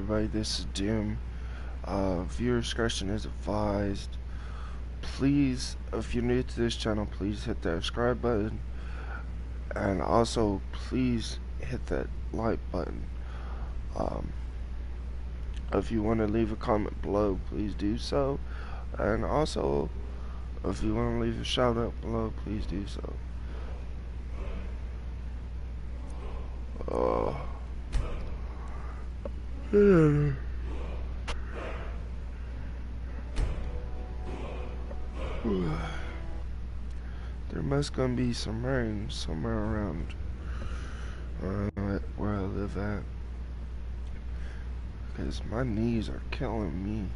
everybody, this is Doom. Viewer discretion is advised. Please, if you're new to this channel, please hit that subscribe button. And also, please hit that like button. If you want to leave a comment below, please do so. And also, if you want to leave a shout out below, please do so. There must gonna be some rain somewhere around where I live at, because my knees are killing me.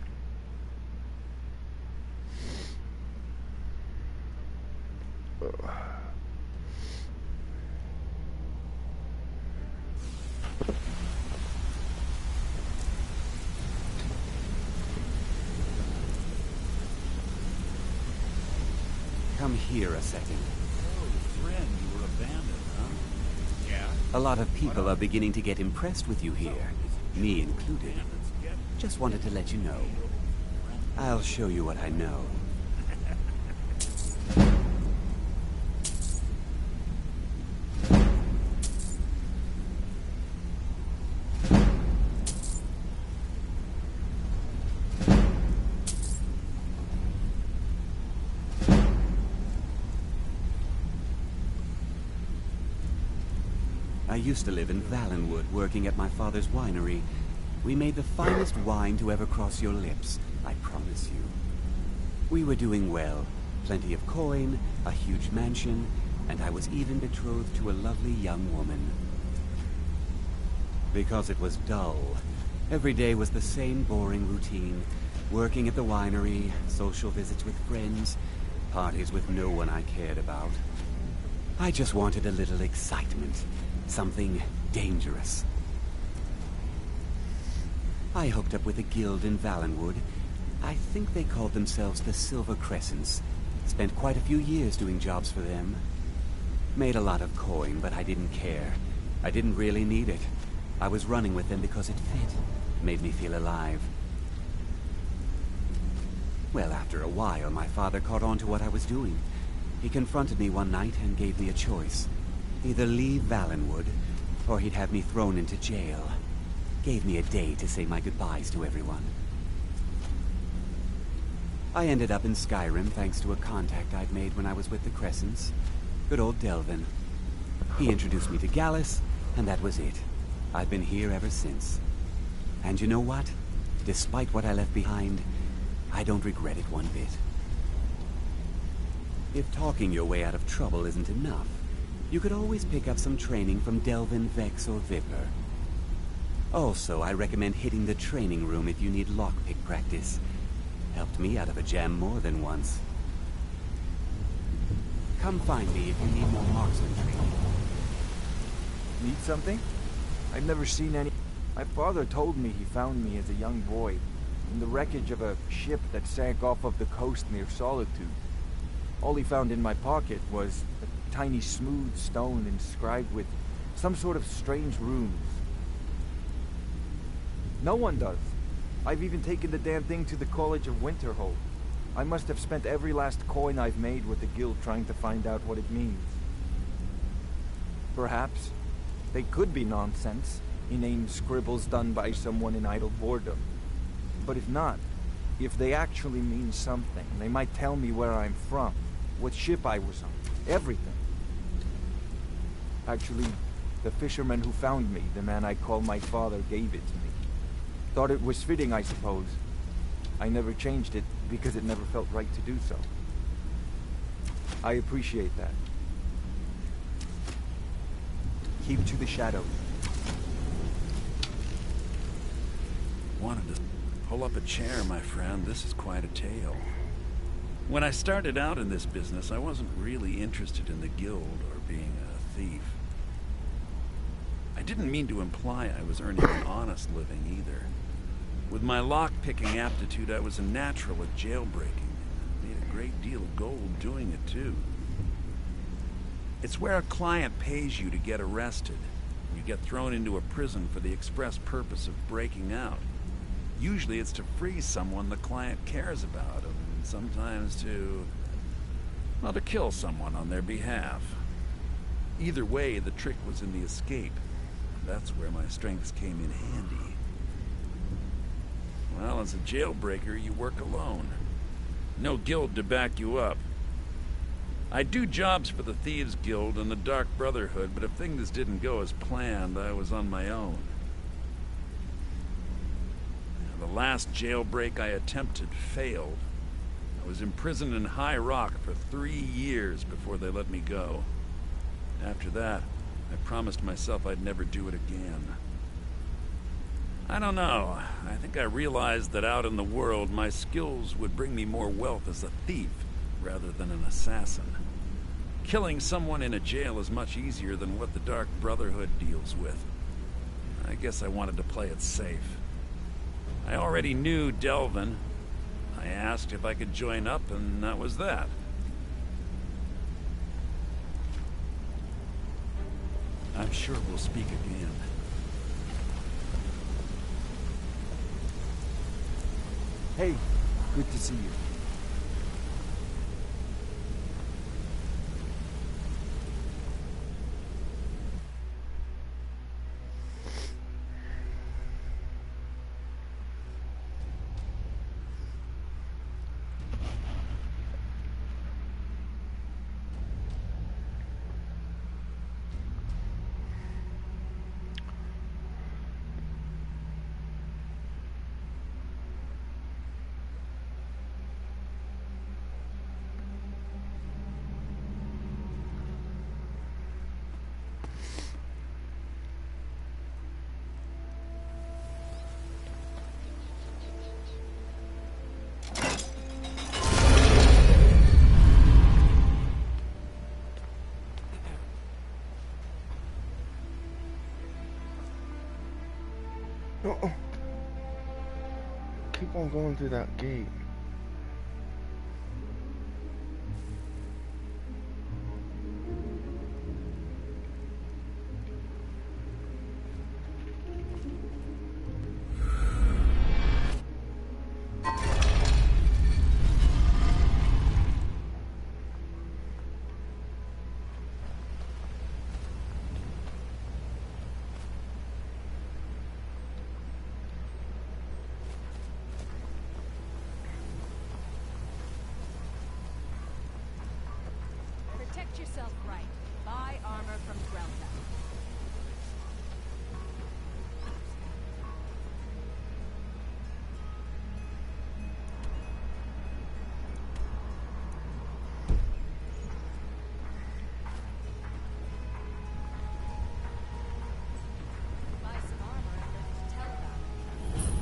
Come here a second. Oh, friend, you were abandoned, huh? Yeah. A lot of people are beginning to get impressed with you here, me included. Just wanted to let you know. I'll show you what I know. I used to live in Valenwood, working at my father's winery. We made the finest wine to ever cross your lips, I promise you. We were doing well. Plenty of coin, a huge mansion, and I was even betrothed to a lovely young woman. Because it was dull. Every day was the same boring routine. Working at the winery, social visits with friends, parties with no one I cared about. I just wanted a little excitement. Something dangerous. I hooked up with a guild in Valenwood. I think they called themselves the Silver Crescents. Spent quite a few years doing jobs for them. Made a lot of coin, but I didn't care. I didn't really need it. I was running with them because it fit. Made me feel alive. Well, after a while, my father caught on to what I was doing. He confronted me one night and gave me a choice. Either leave Valenwood, or he'd have me thrown into jail. Gave me a day to say my goodbyes to everyone. I ended up in Skyrim thanks to a contact I'd made when I was with the Crescents. Good old Delvin. He introduced me to Gallus, and that was it. I've been here ever since. And you know what? Despite what I left behind, I don't regret it one bit. If talking your way out of trouble isn't enough, you could always pick up some training from Delvin, Vex, or Viper. Also, I recommend hitting the training room if you need lockpick practice. Helped me out of a jam more than once. Come find me if you need more marksman training. Need something? I've never seen any... My father told me he found me as a young boy in the wreckage of a ship that sank off of the coast near Solitude. All he found in my pocket was a tiny smooth stone inscribed with some sort of strange runes. No one does. I've even taken the damn thing to the College of Winterhold. I must have spent every last coin I've made with the guild trying to find out what it means. Perhaps they could be nonsense, inane scribbles done by someone in idle boredom. But if not, if they actually mean something, they might tell me where I'm from, what ship I was on, everything. Actually, the fisherman who found me, the man I call my father, gave it to me. Thought it was fitting, I suppose. I never changed it because it never felt right to do so. I appreciate that. Keep to the shadows. Wanted to pull up a chair, my friend. This is quite a tale. When I started out in this business, I wasn't really interested in the guild or being a thief. I didn't mean to imply I was earning an honest living either. With my lock-picking aptitude, I was a natural at jailbreaking. Made a great deal of gold doing it, too. It's where a client pays you to get arrested. You get thrown into a prison for the express purpose of breaking out. Usually it's to free someone the client cares about, and sometimes to kill someone on their behalf. Either way, the trick was in the escape. That's where my strengths came in handy. Well, as a jailbreaker, you work alone. No guild to back you up. I do jobs for the Thieves Guild and the Dark Brotherhood, but if things didn't go as planned, I was on my own. The last jailbreak I attempted failed. I was imprisoned in High Rock for 3 years before they let me go. After that, I promised myself I'd never do it again. I don't know. I think I realized that out in the world, my skills would bring me more wealth as a thief rather than an assassin. Killing someone in a jail is much easier than what the Dark Brotherhood deals with. I guess I wanted to play it safe. I already knew Delvin. I asked if I could join up, and that was that. I'm sure we'll speak again. Hey, good to see you. Uh-oh. Keep on going through that gate. Protect yourself right. Buy armor from Grelta. Buy some armor and then tell about it.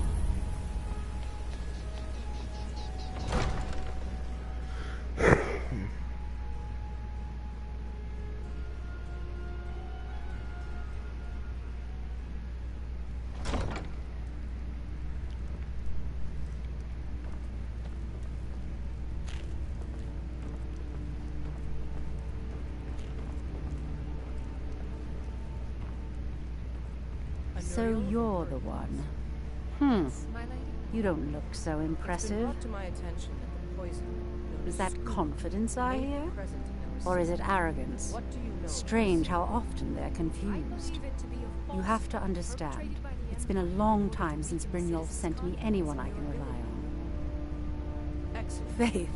So you're the one. My lady? You don't look so It's been impressive. brought to my attention that the poison known Is as that Scoop confidence I may be hear? present in the Or is it receipt. arrogance? What do you know? Strange how often they're I confused. believe it to be a You false have to claim understand. perpetrated by the It's been a Empire long to time since weaken Brynjolf citizens' sent me confidence anyone I in can your rely ability. on. Excellent. Faith. Then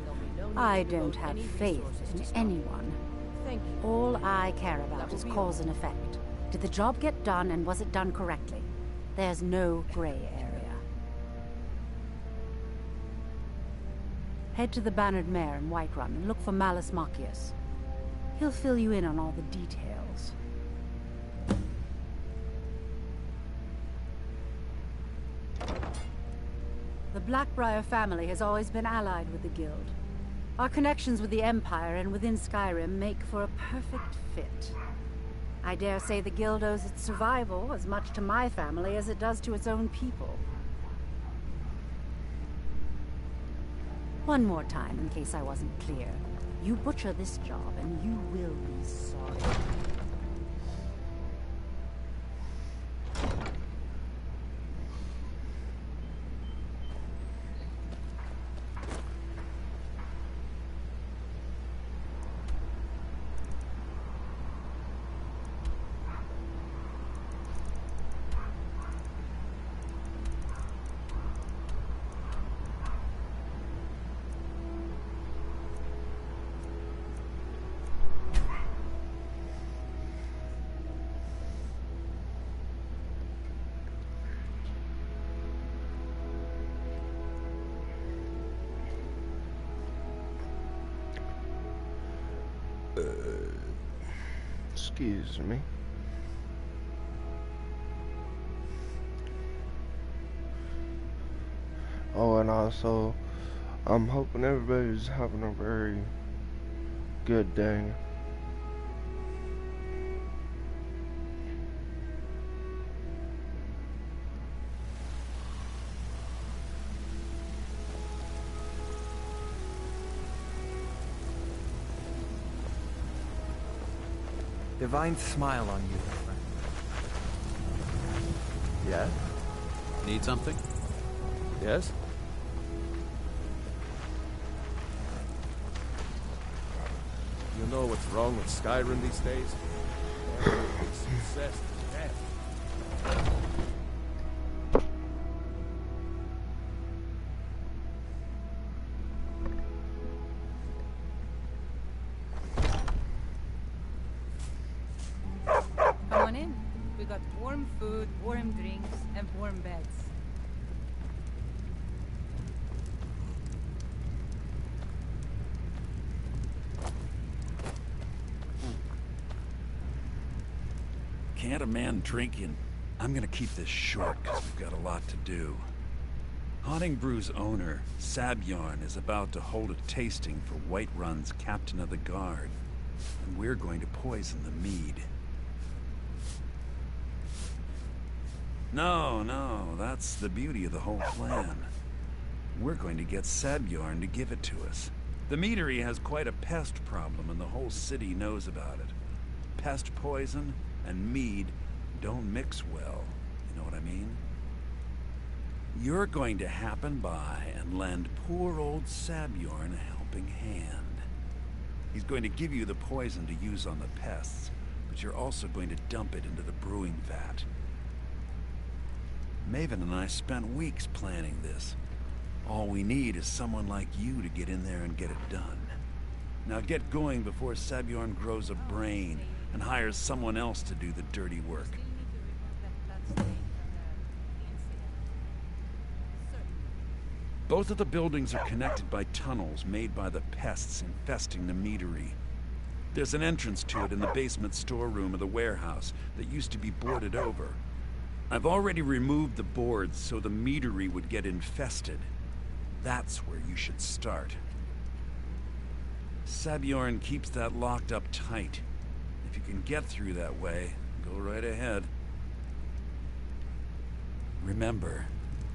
there'll be no need I to don't devote have any faith resources in to stop anyone. Thank you. All I care That about will is be cause all. and effect. Did the job get done, and was it done correctly? There's no gray area. Head to the Bannered Mare in Whiterun and look for Malus Machius. He'll fill you in on all the details. The Blackbriar family has always been allied with the Guild. Our connections with the Empire and within Skyrim make for a perfect fit. I dare say the Guild owes its survival as much to my family as it does to its own people. One more time, in case I wasn't clear. You butcher this job, and you will be sorry. Excuse me. Oh, and also, I'm hoping everybody's having a very good day. Divine smile on you, my friend. Yeah? Need something? Yes? You know what's wrong with Skyrim these days? Everybody's obsessed with death. Come on in. We got warm food, warm drinks, and warm beds. Can't a man drink in? I'm gonna keep this short because we've got a lot to do. Haunting Brew's owner, Sabjorn, is about to hold a tasting for Whiterun's captain of the guard, and we're going to poison the mead. No, that's the beauty of the whole plan. We're going to get Sabjorn to give it to us. The meadery has quite a pest problem, and the whole city knows about it. Pest poison and mead don't mix well, you know what I mean? You're going to happen by and lend poor old Sabjorn a helping hand. He's going to give you the poison to use on the pests, but you're also going to dump it into the brewing vat. Maven and I spent weeks planning this. All we need is someone like you to get in there and get it done. Now get going before Sabjorn grows a brain and hires someone else to do the dirty work. Both of the buildings are connected by tunnels made by the pests infesting the meadery. There's an entrance to it in the basement storeroom of the warehouse that used to be boarded over. I've already removed the boards so the meadery would get infested. That's where you should start. Sabjorn keeps that locked up tight. If you can get through that way, go right ahead. Remember,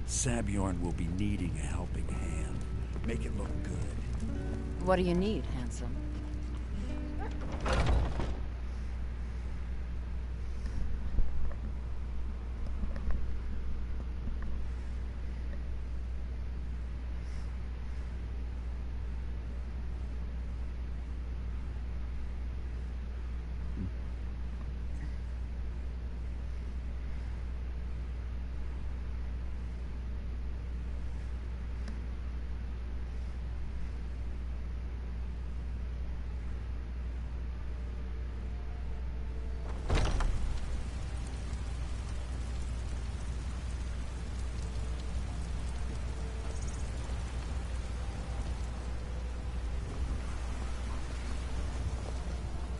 Sabjorn will be needing a helping hand. Make it look good. What do you need, handsome?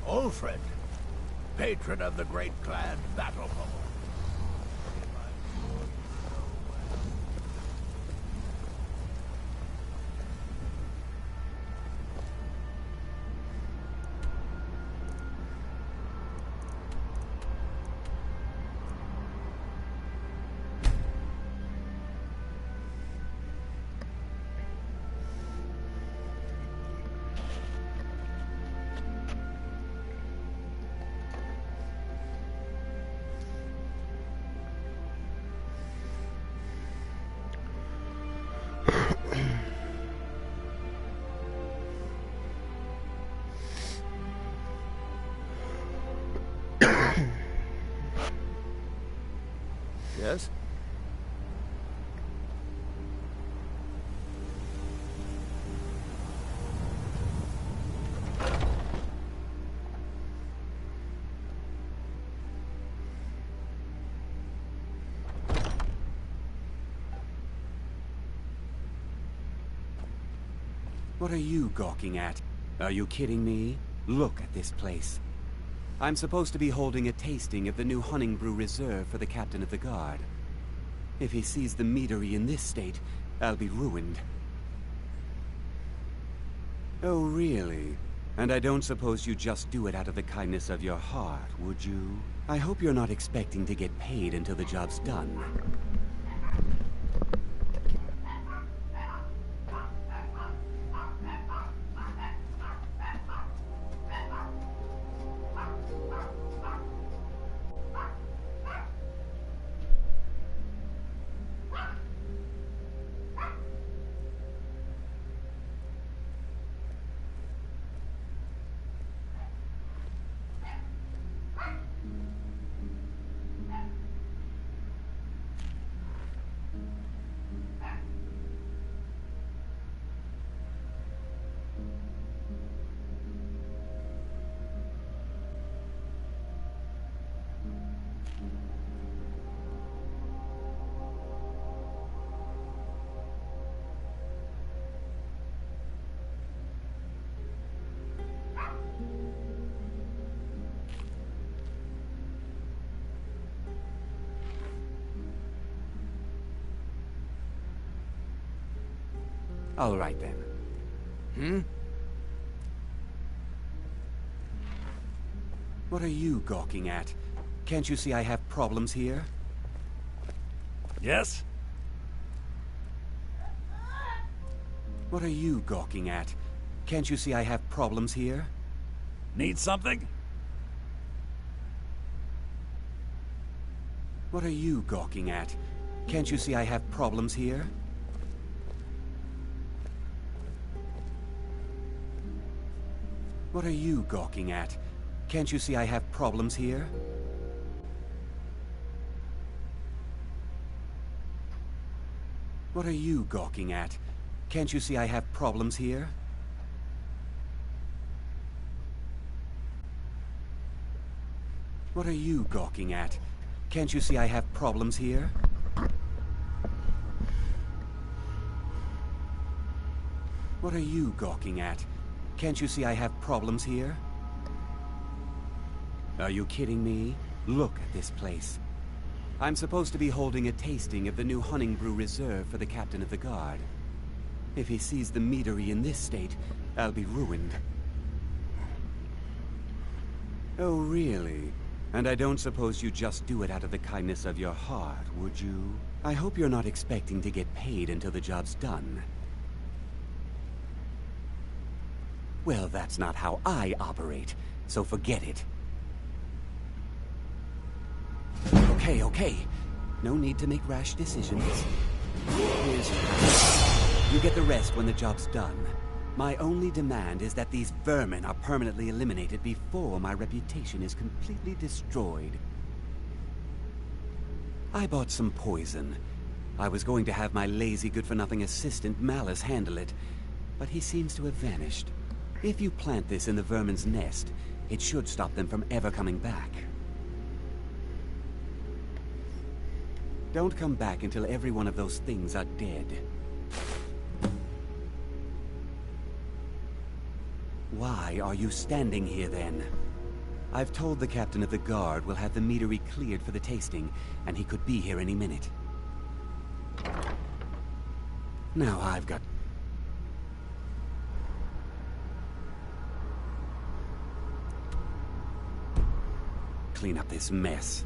Ulfred, patron of the great clan Battlehold. Yes? What are you gawking at? Are you kidding me? Look at this place. I'm supposed to be holding a tasting of the new Hunting Brew Reserve for the Captain of the Guard. If he sees the meadery in this state, I'll be ruined. Oh, really? And I don't suppose you just do it out of the kindness of your heart, would you? I hope you're not expecting to get paid until the job's done. All right, then. What are you gawking at? Can't you see I have problems here? Yes? What are you gawking at? Can't you see I have problems here? Need something? What are you gawking at? Can't you see I have problems here? What are you gawking at? Can't you see I have problems here? What are you gawking at? Can't you see I have problems here? What are you gawking at? Can't you see I have problems here? What are you gawking at? Can't you see I have problems here? Are you kidding me? Look at this place. I'm supposed to be holding a tasting of the new Hunting Brew Reserve for the Captain of the Guard. If he sees the meadery in this state, I'll be ruined. Oh, really? And I don't suppose you just do it out of the kindness of your heart, would you? I hope you're not expecting to get paid until the job's done. Well, that's not how I operate, so forget it. Okay. No need to make rash decisions. Here's your house. You get the rest when the job's done. My only demand is that these vermin are permanently eliminated before my reputation is completely destroyed. I bought some poison. I was going to have my lazy good-for-nothing assistant Malice handle it, but he seems to have vanished. If you plant this in the vermin's nest, it should stop them from ever coming back. Don't come back until every one of those things are dead. Why are you standing here then? I've told the Captain of the Guard we'll have the meadery cleared for the tasting, and he could be here any minute. Now I've got... clean up this mess.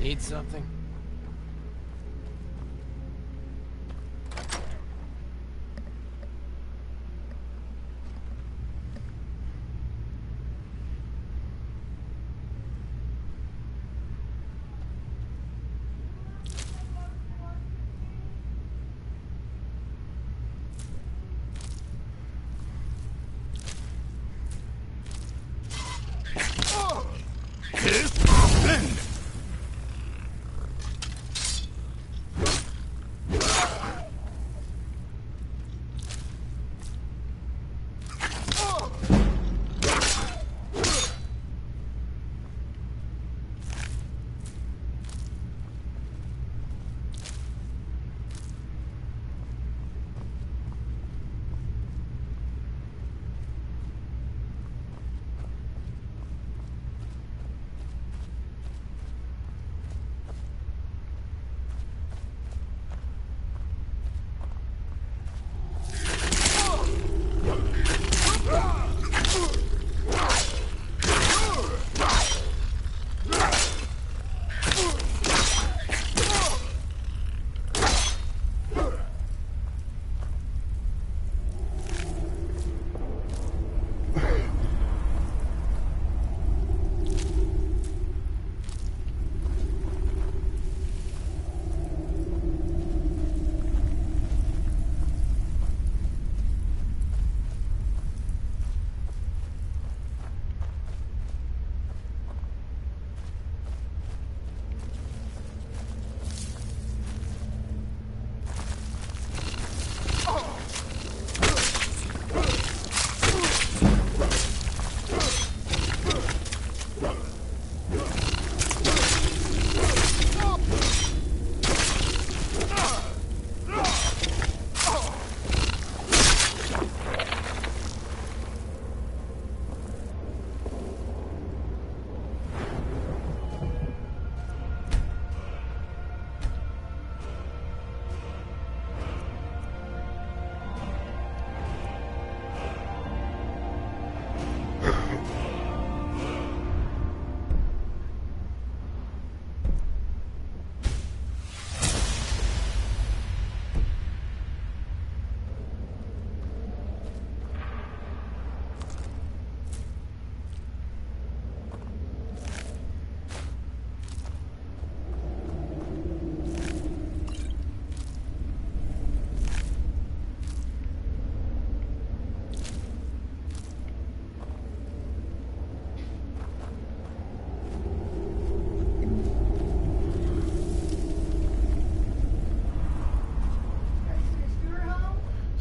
Need something?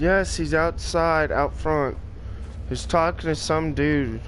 Yes, he's outside, out front. He's talking to some dude.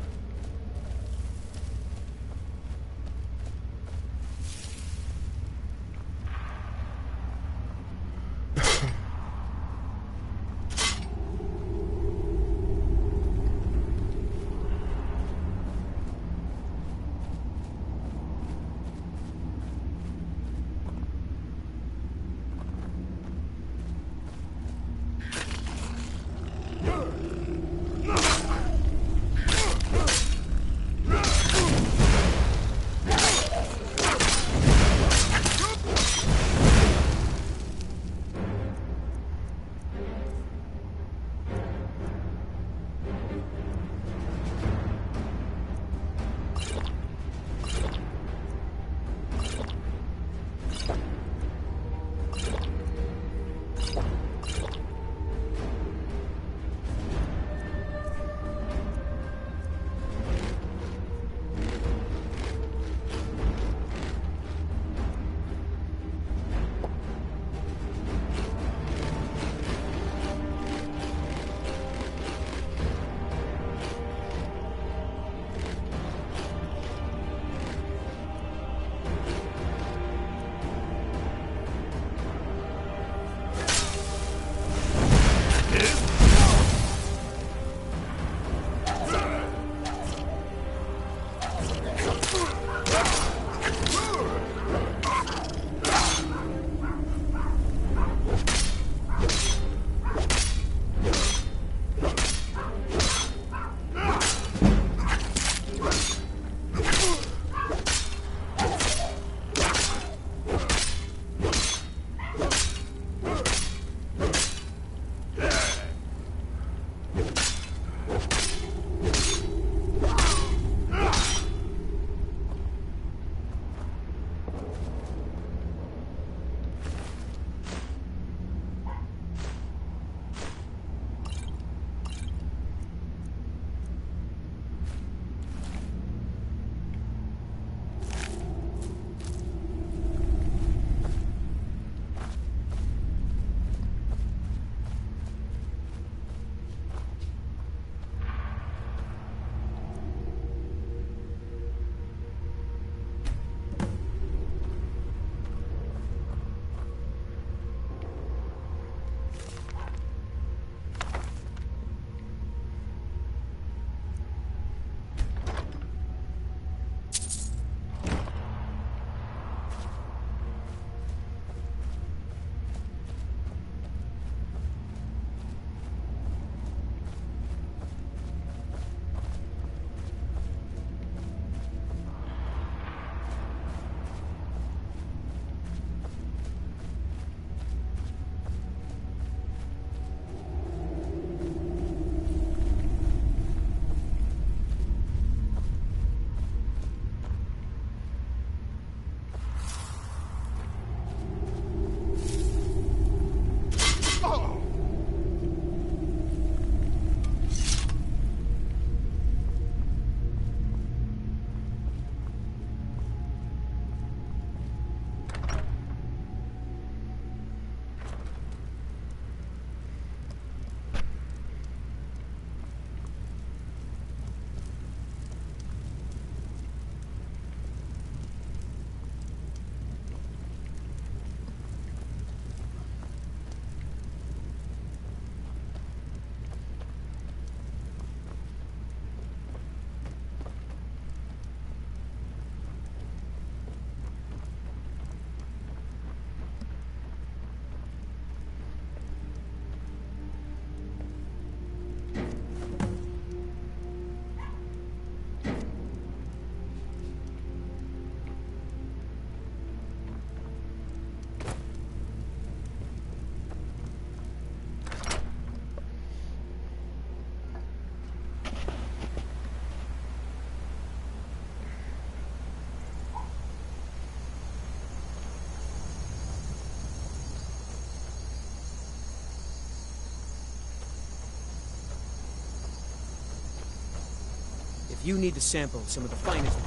If you need to sample some of the finest...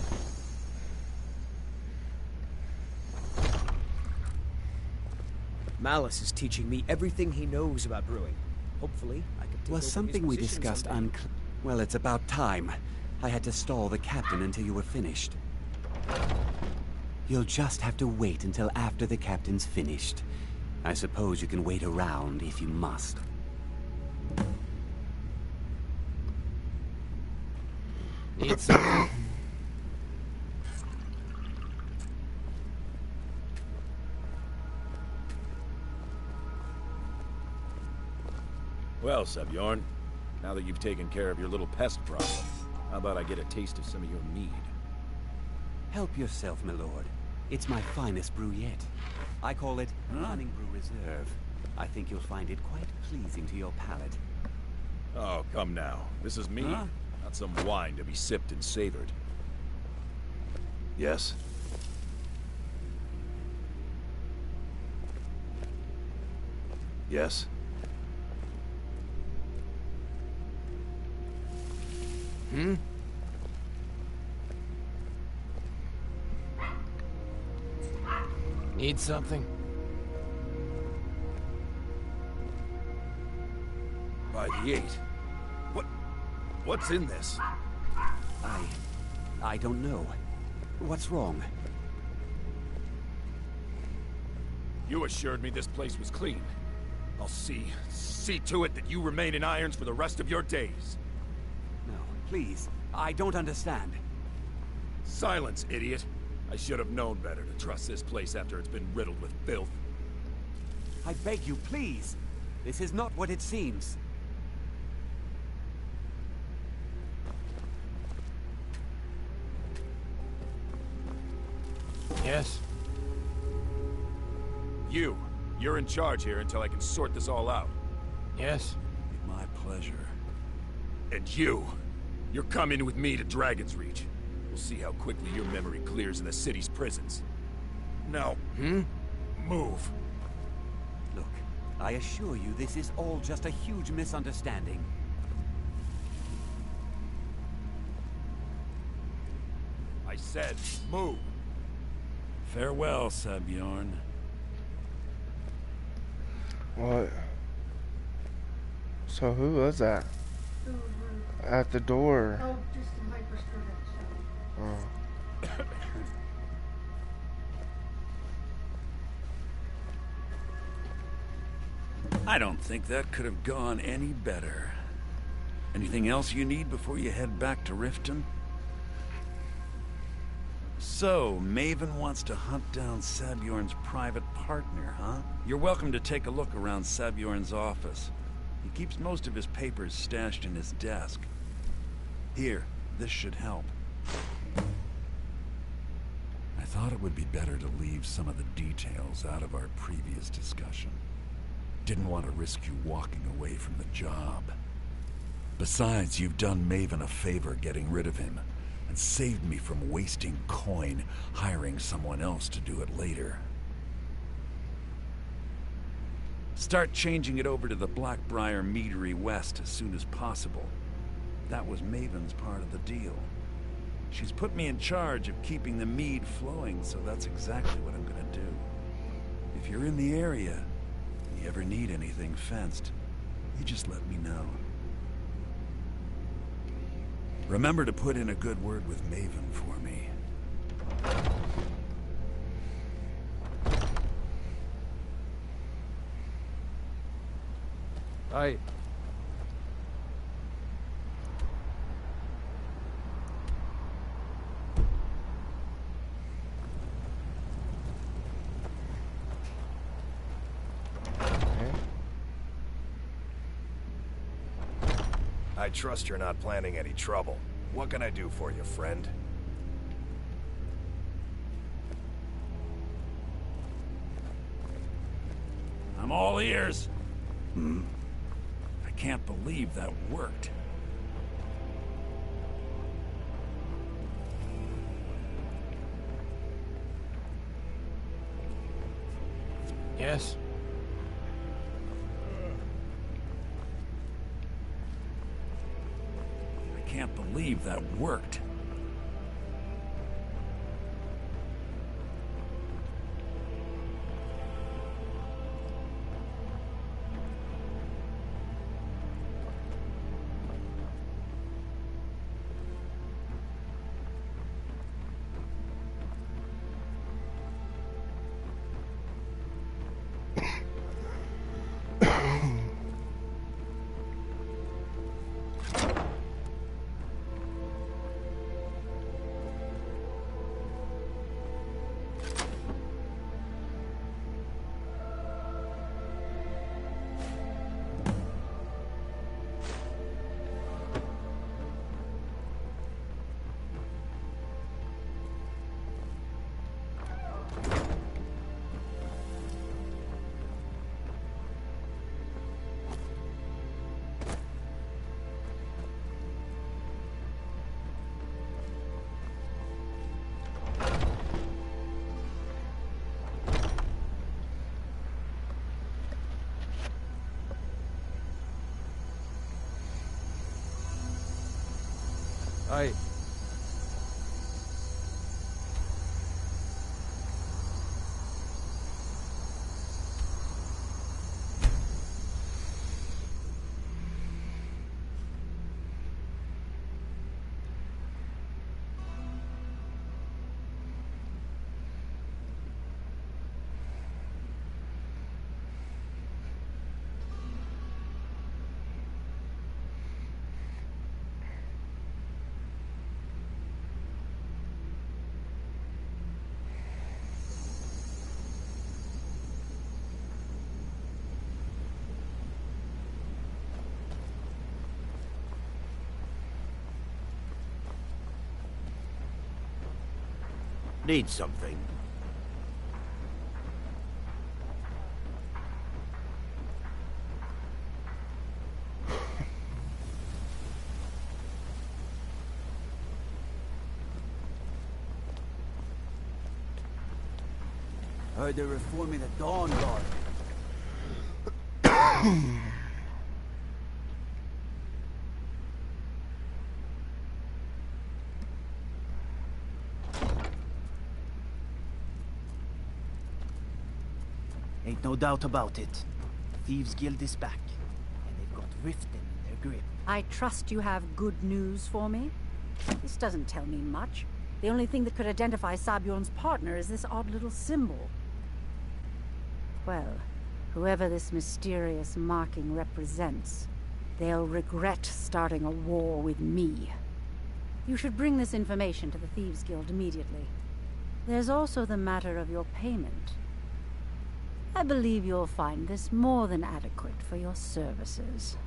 Malice is teaching me everything he knows about brewing. Hopefully, I could take Was over something his we position discussed someday. Well, it's about time. I had to stall the captain until you were finished. You'll just have to wait until after the captain's finished. I suppose you can wait around if you must. Need something? Well, Sebjorn, now that you've taken care of your little pest problem, how about I get a taste of some of your mead? Help yourself, my lord. It's my finest brew yet. I call it Morning Brew Reserve. I think you'll find it quite pleasing to your palate. Oh, come now. This is mead, not some wine to be sipped and savored. Yes? Yes? Need something? By the 8. What's in this? I don't know. What's wrong? You assured me this place was clean. I'll see to it that you remain in irons for the rest of your days. No, please. I don't understand. Silence, idiot. I should have known better to trust this place after it's been riddled with filth. I beg you, please. This is not what it seems. Yes. You're in charge here until I can sort this all out. Yes. My pleasure. And you're coming with me to Dragon's Reach. We'll see how quickly your memory clears in the city's prisons. Now, move. Look, I assure you this is all just a huge misunderstanding. I said, move. Farewell, Sebjorn. What? So who was that? At the door. Oh, just in hyper Oh. I don't think that could have gone any better. Anything else you need before you head back to Riften? So, Maven wants to hunt down Sabjorn's private partner, huh? You're welcome to take a look around Sabjorn's office. He keeps most of his papers stashed in his desk. Here, this should help. I thought it would be better to leave some of the details out of our previous discussion. Didn't want to risk you walking away from the job. Besides, you've done Maven a favor getting rid of him, and saved me from wasting coin hiring someone else to do it later. Start changing it over to the Blackbriar Meadery West as soon as possible. That was Maven's part of the deal. She's put me in charge of keeping the mead flowing, so that's exactly what I'm gonna do. If you're in the area, and you ever need anything fenced, you just let me know. Remember to put in a good word with Maven for me. I... I trust you're not planning any trouble. What can I do for you, friend? I'm all ears. I can't believe that worked. Yes. I can't believe that worked. I... Need something? Heard they're reforming the Dawn Guard. Ain't no doubt about it. Thieves Guild is back, and they've got Riften in their grip. I trust you have good news for me? This doesn't tell me much. The only thing that could identify Sabjorn's partner is this odd little symbol. Well, whoever this mysterious marking represents, they'll regret starting a war with me. You should bring this information to the Thieves Guild immediately. There's also the matter of your payment. I believe you'll find this more than adequate for your services.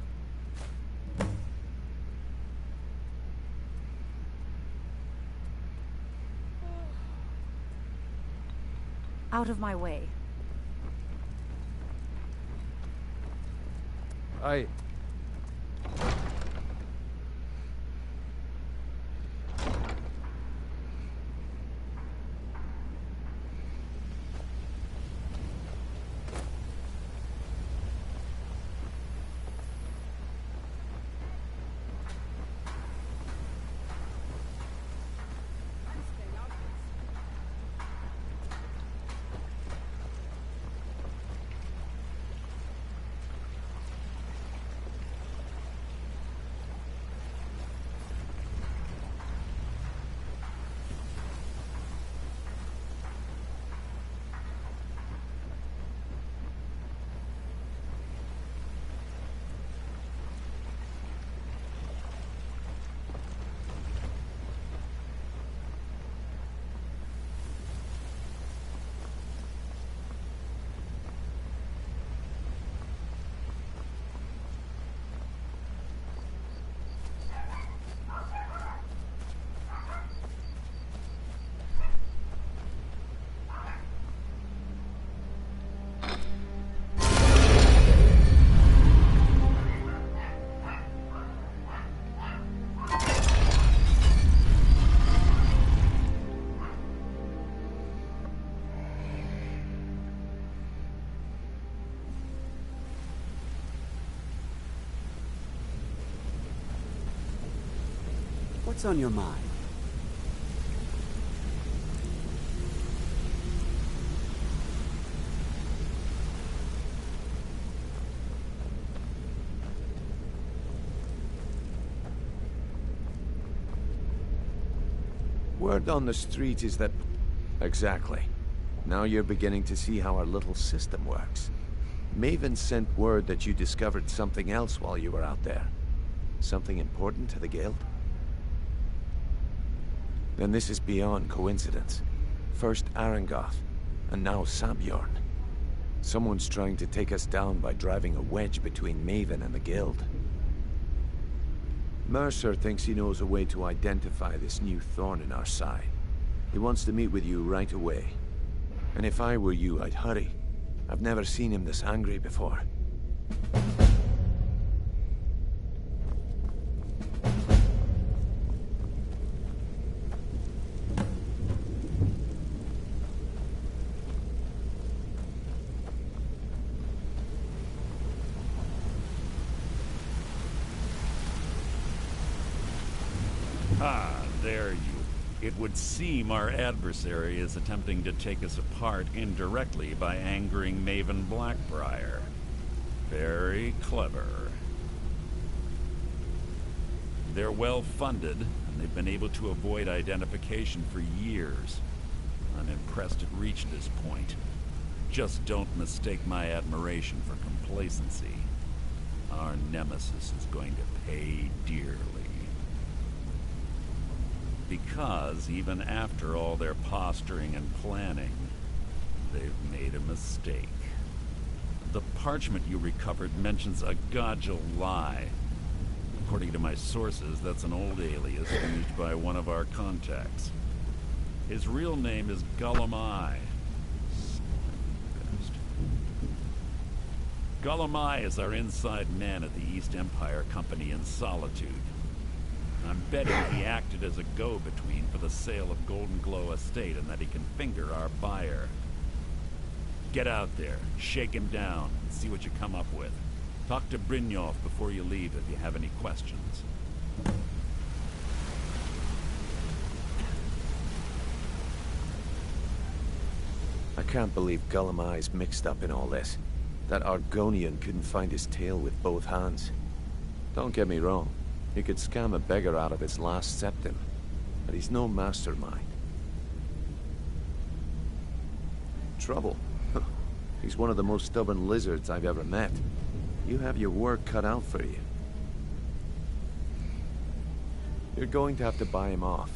Out of my way. I... What's on your mind? Word on the street is that... Exactly. Now you're beginning to see how our little system works. Maven sent word that you discovered something else while you were out there. Something important to the Guild? Then this is beyond coincidence. First Arangoth, and now Sabjorn. Someone's trying to take us down by driving a wedge between Maven and the Guild. Mercer thinks he knows a way to identify this new thorn in our side. He wants to meet with you right away. And if I were you, I'd hurry. I've never seen him this angry before. Ah, there you. It would seem our adversary is attempting to take us apart indirectly by angering Maven Blackbriar. Very clever. They're well funded, and they've been able to avoid identification for years. I'm impressed it reached this point. Just don't mistake my admiration for complacency. Our nemesis is going to pay dearly. Because even after all their posturing and planning, they've made a mistake. The parchment you recovered mentions a Godjal lie. According to my sources, that's an old alias used by one of our contacts. His real name is Gullum-Eye. Gullum-Eye is our inside man at the East Empire Company in Solitude. I'm betting he acted as a go-between for the sale of Golden Glow Estate and that he can finger our buyer. Get out there, shake him down, and see what you come up with. Talk to Brynjolf before you leave if you have any questions. I can't believe Gullum-Eye's mixed up in all this. That Argonian couldn't find his tail with both hands. Don't get me wrong. He could scam a beggar out of his last septim, but he's no mastermind. Trouble? He's one of the most stubborn lizards I've ever met. You have your work cut out for you. You're going to have to buy him off.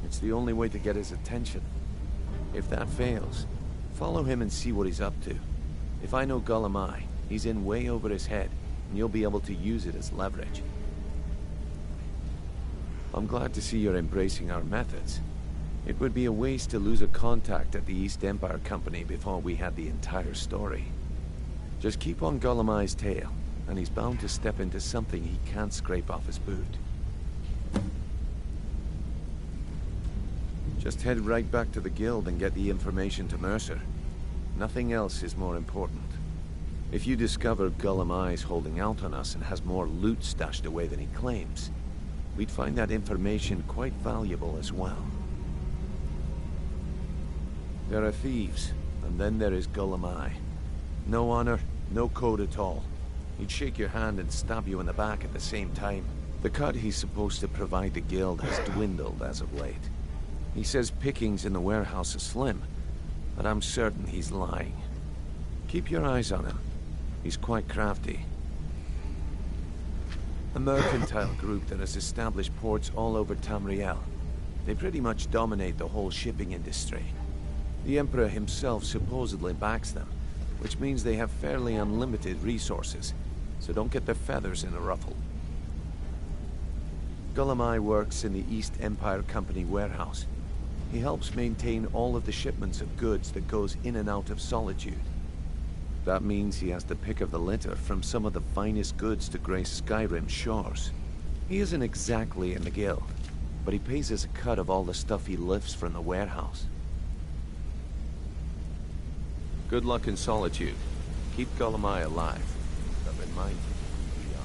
It's the only way to get his attention. If that fails, follow him and see what he's up to. If I know Gullum-Eye, he's in way over his head, and you'll be able to use it as leverage. I'm glad to see you're embracing our methods. It would be a waste to lose a contact at the East Empire Company before we had the entire story. Just keep on Gullum-Eye's tail, and he's bound to step into something he can't scrape off his boot. Just head right back to the guild and get the information to Mercer. Nothing else is more important. If you discover Gullum-Eye's holding out on us and has more loot stashed away than he claims, we'd find that information quite valuable as well. There are thieves, and then there is Gullum-Eye. No honor, no code at all. He'd shake your hand and stab you in the back at the same time. The cut he's supposed to provide the guild has dwindled as of late. He says pickings in the warehouse are slim, but I'm certain he's lying. Keep your eyes on him. He's quite crafty. A mercantile group that has established ports all over Tamriel. They pretty much dominate the whole shipping industry. The Emperor himself supposedly backs them, which means they have fairly unlimited resources, so don't get their feathers in a ruffle. Gullum-Eye works in the East Empire Company warehouse. He helps maintain all of the shipments of goods that goes in and out of Solitude. That means he has the pick of the litter from some of the finest goods to grace Skyrim's shores. He isn't exactly in the guild, but he pays us a cut of all the stuff he lifts from the warehouse. Good luck in Solitude. Keep Gullum-Eye alive. But remind him who we are.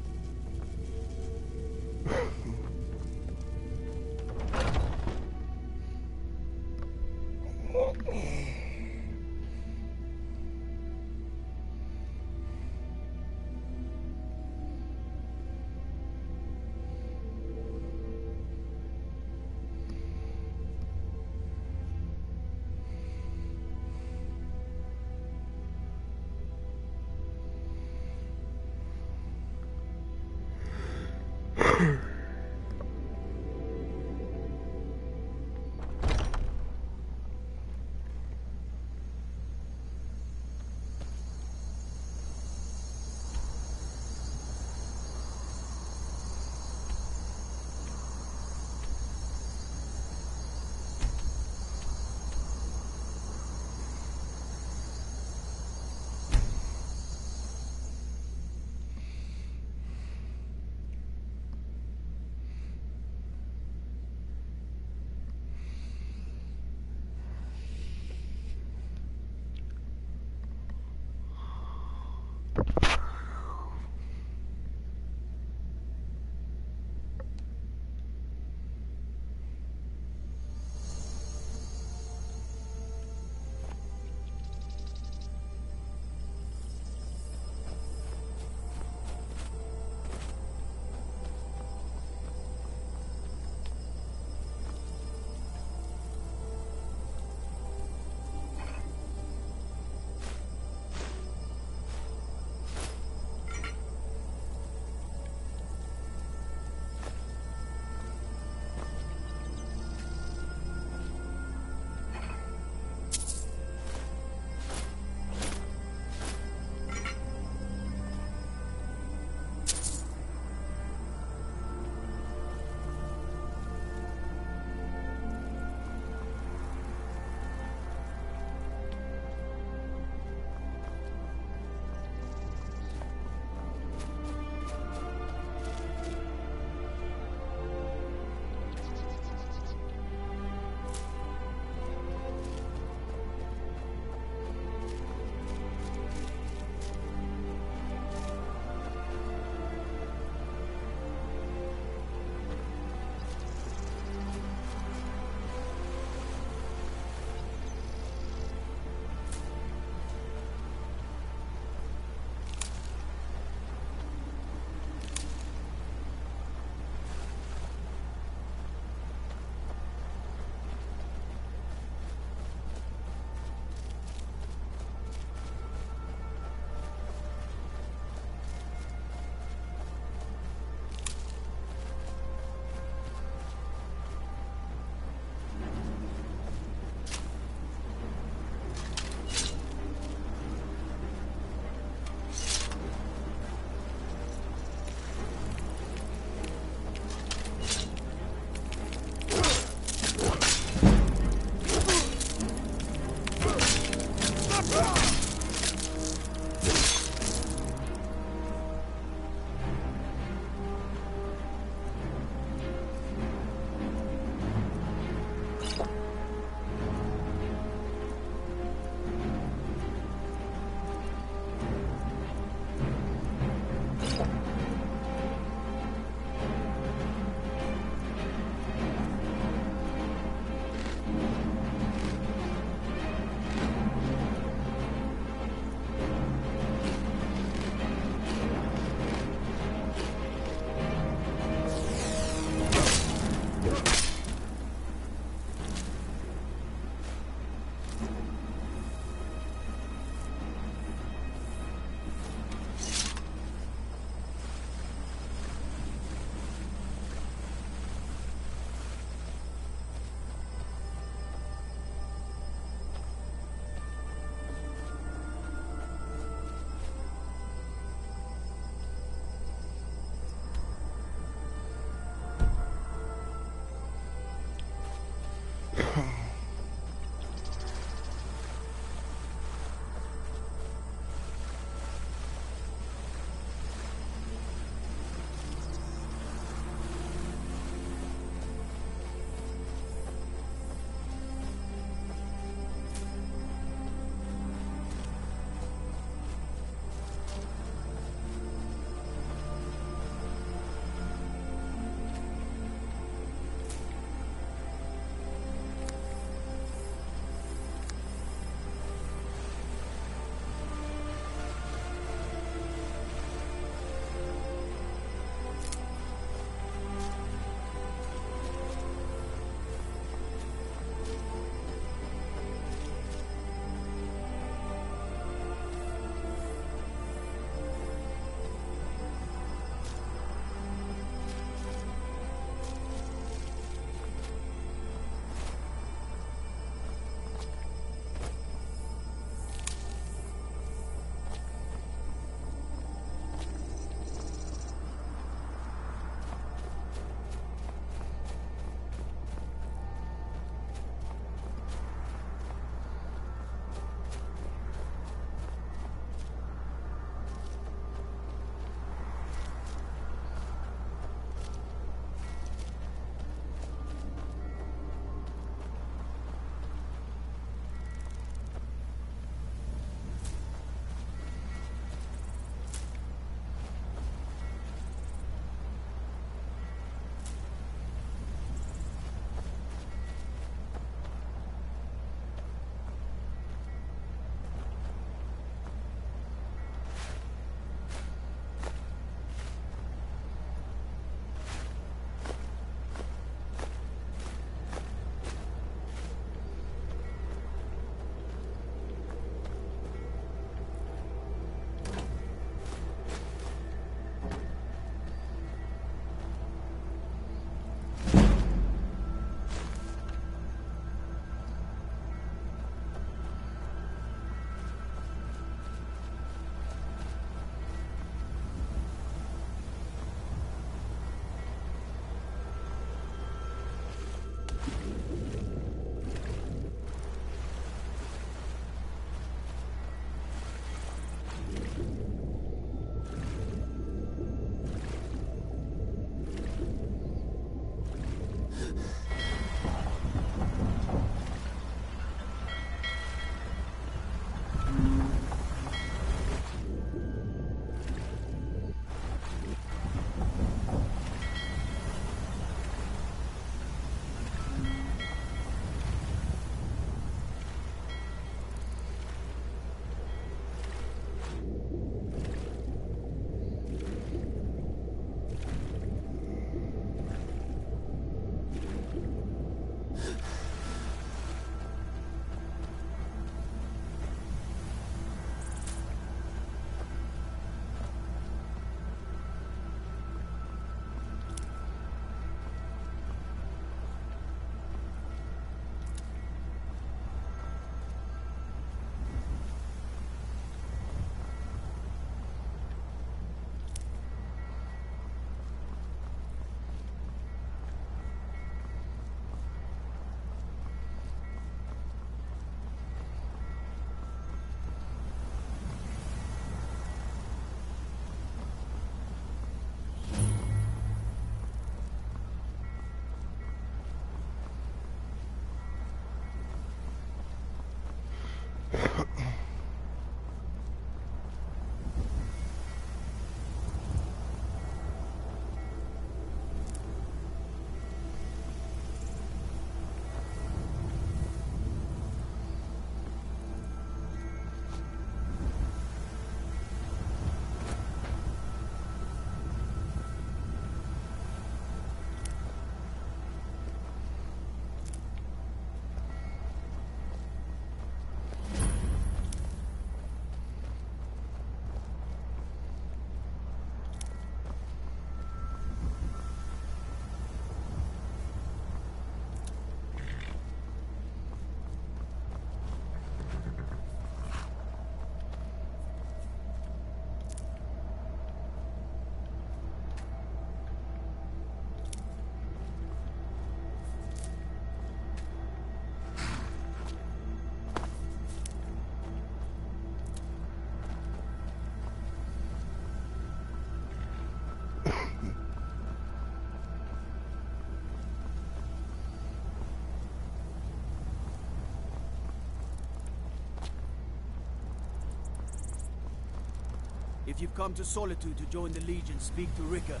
If you've come to Solitude to join the Legion, speak to Rika.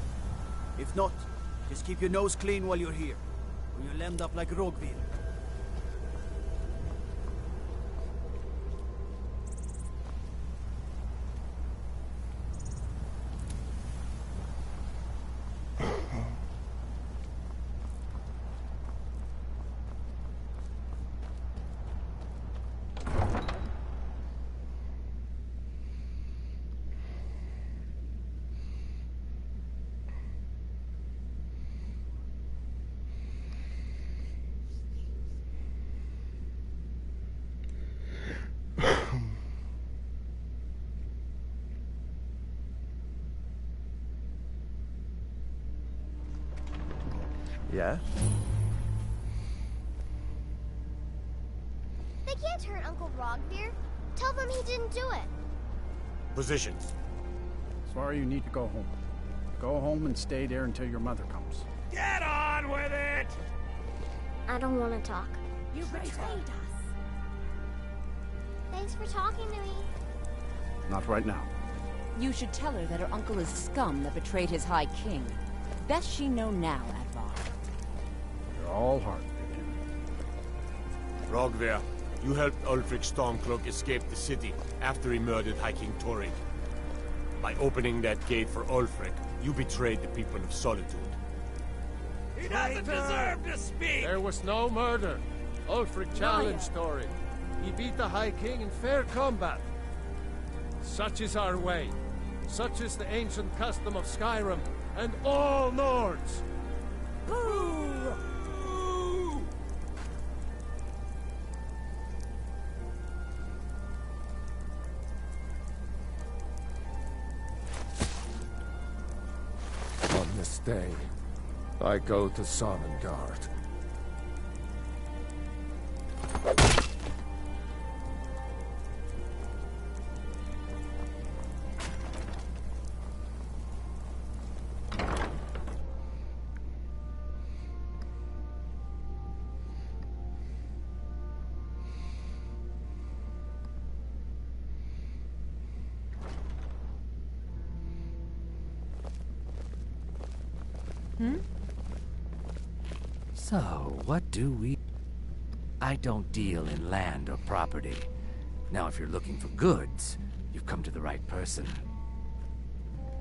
If not, just keep your nose clean while you're here, or you'll end up like Rogvir. Yeah? They can't hurt Uncle Rogvir. Tell them he didn't do it. Positions. Sorry, you need to go home. Go home and stay there until your mother comes. Get on with it! I don't want to talk. You betrayed us. Thanks for talking to me. Not right now. You should tell her that her uncle is scum that betrayed his High King. Best she know now, Advar. You're all heart. Rogvir, you helped Ulfric Stormcloak escape the city after he murdered High King Torrid. By opening that gate for Ulfric, you betrayed the people of Solitude. He doesn't deserve to speak! There was no murder. Ulfric challenged Torrid. He beat the High King in fair combat. Such is our way. Such is the ancient custom of Skyrim and all Nords. Boo! On this day, I go to Sovngarde. So, what do we... I don't deal in land or property. Now, if you're looking for goods, you've come to the right person.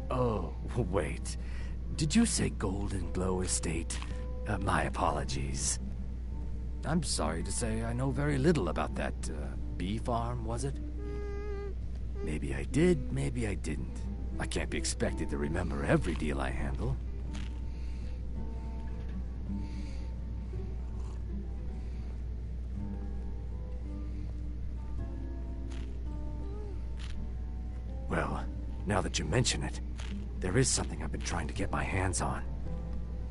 Oh, wait. Did you say Golden Glow Estate? My apologies. I'm sorry to say I know very little about that, bee farm, was it? Maybe I did, maybe I didn't. I can't be expected to remember every deal I handle. Well, now that you mention it, there is something I've been trying to get my hands on.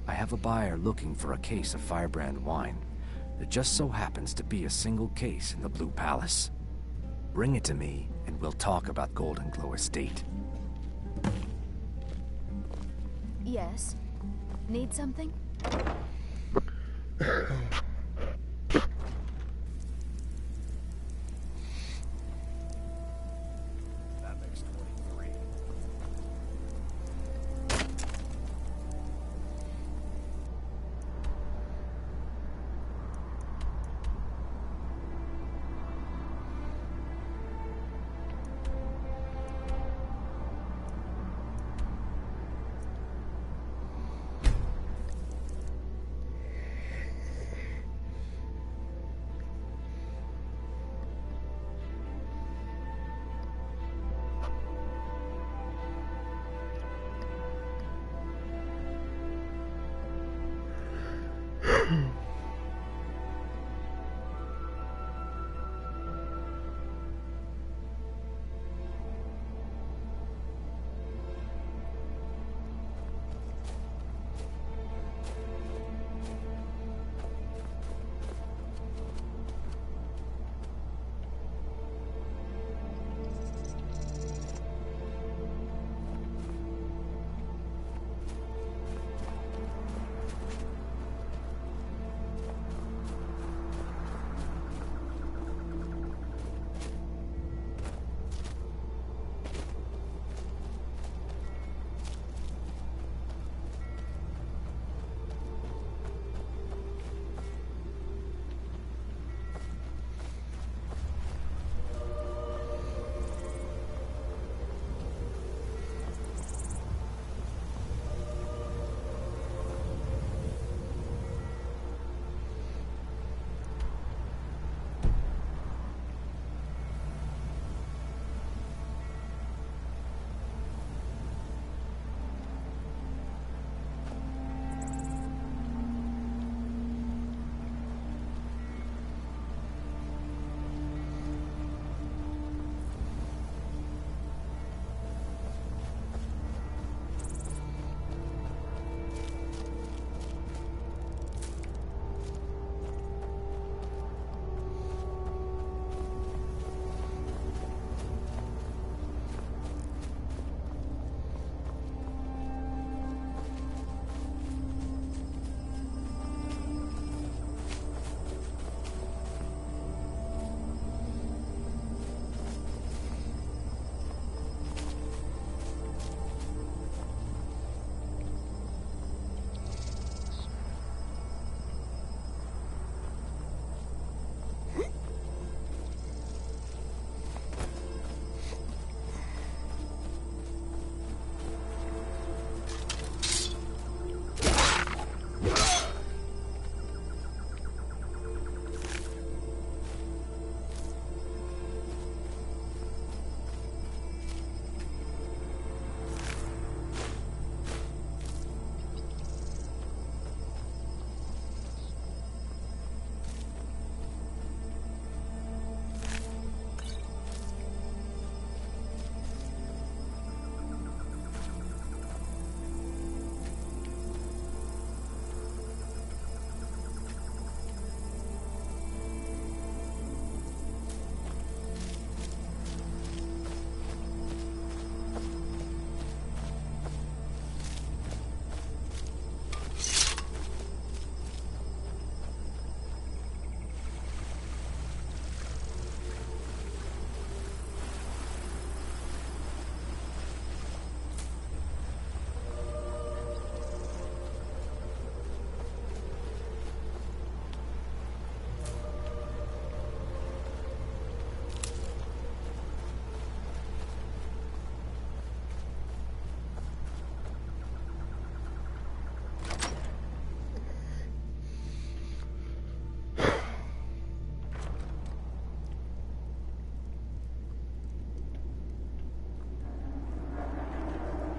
I have a buyer looking for a case of Firebrand wine. There just so happens to be a single case in the Blue Palace. Bring it to me, and we'll talk about Golden Glow Estate. Yes. Need something? That makes 23.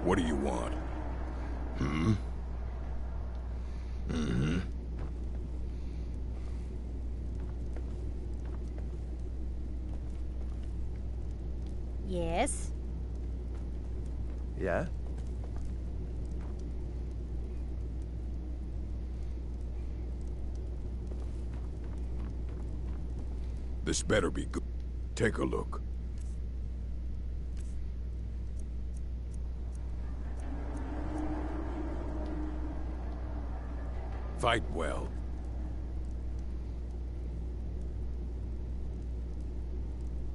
What do you want? Hmm? Mm-hmm. Yes? Yeah? This better be good. Take a look. Fight well.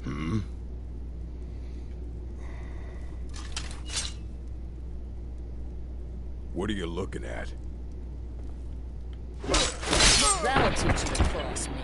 Hmm? What are you looking at? That'll teach you to cross me.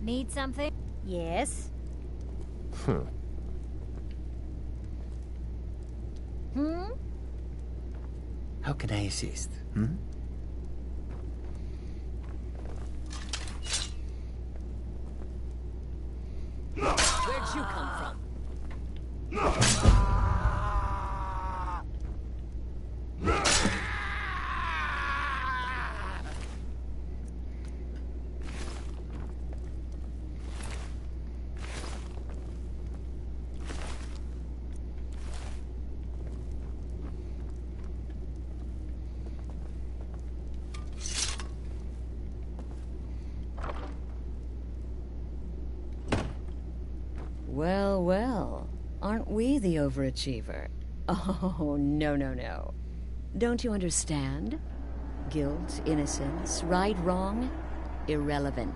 Need something? Yes? Hmm. How can I assist? Hmm? Where'd you come from? Well, well. Aren't we the overachiever? Oh, no, no, no. Don't you understand? Guilt, innocence, right, wrong, irrelevant.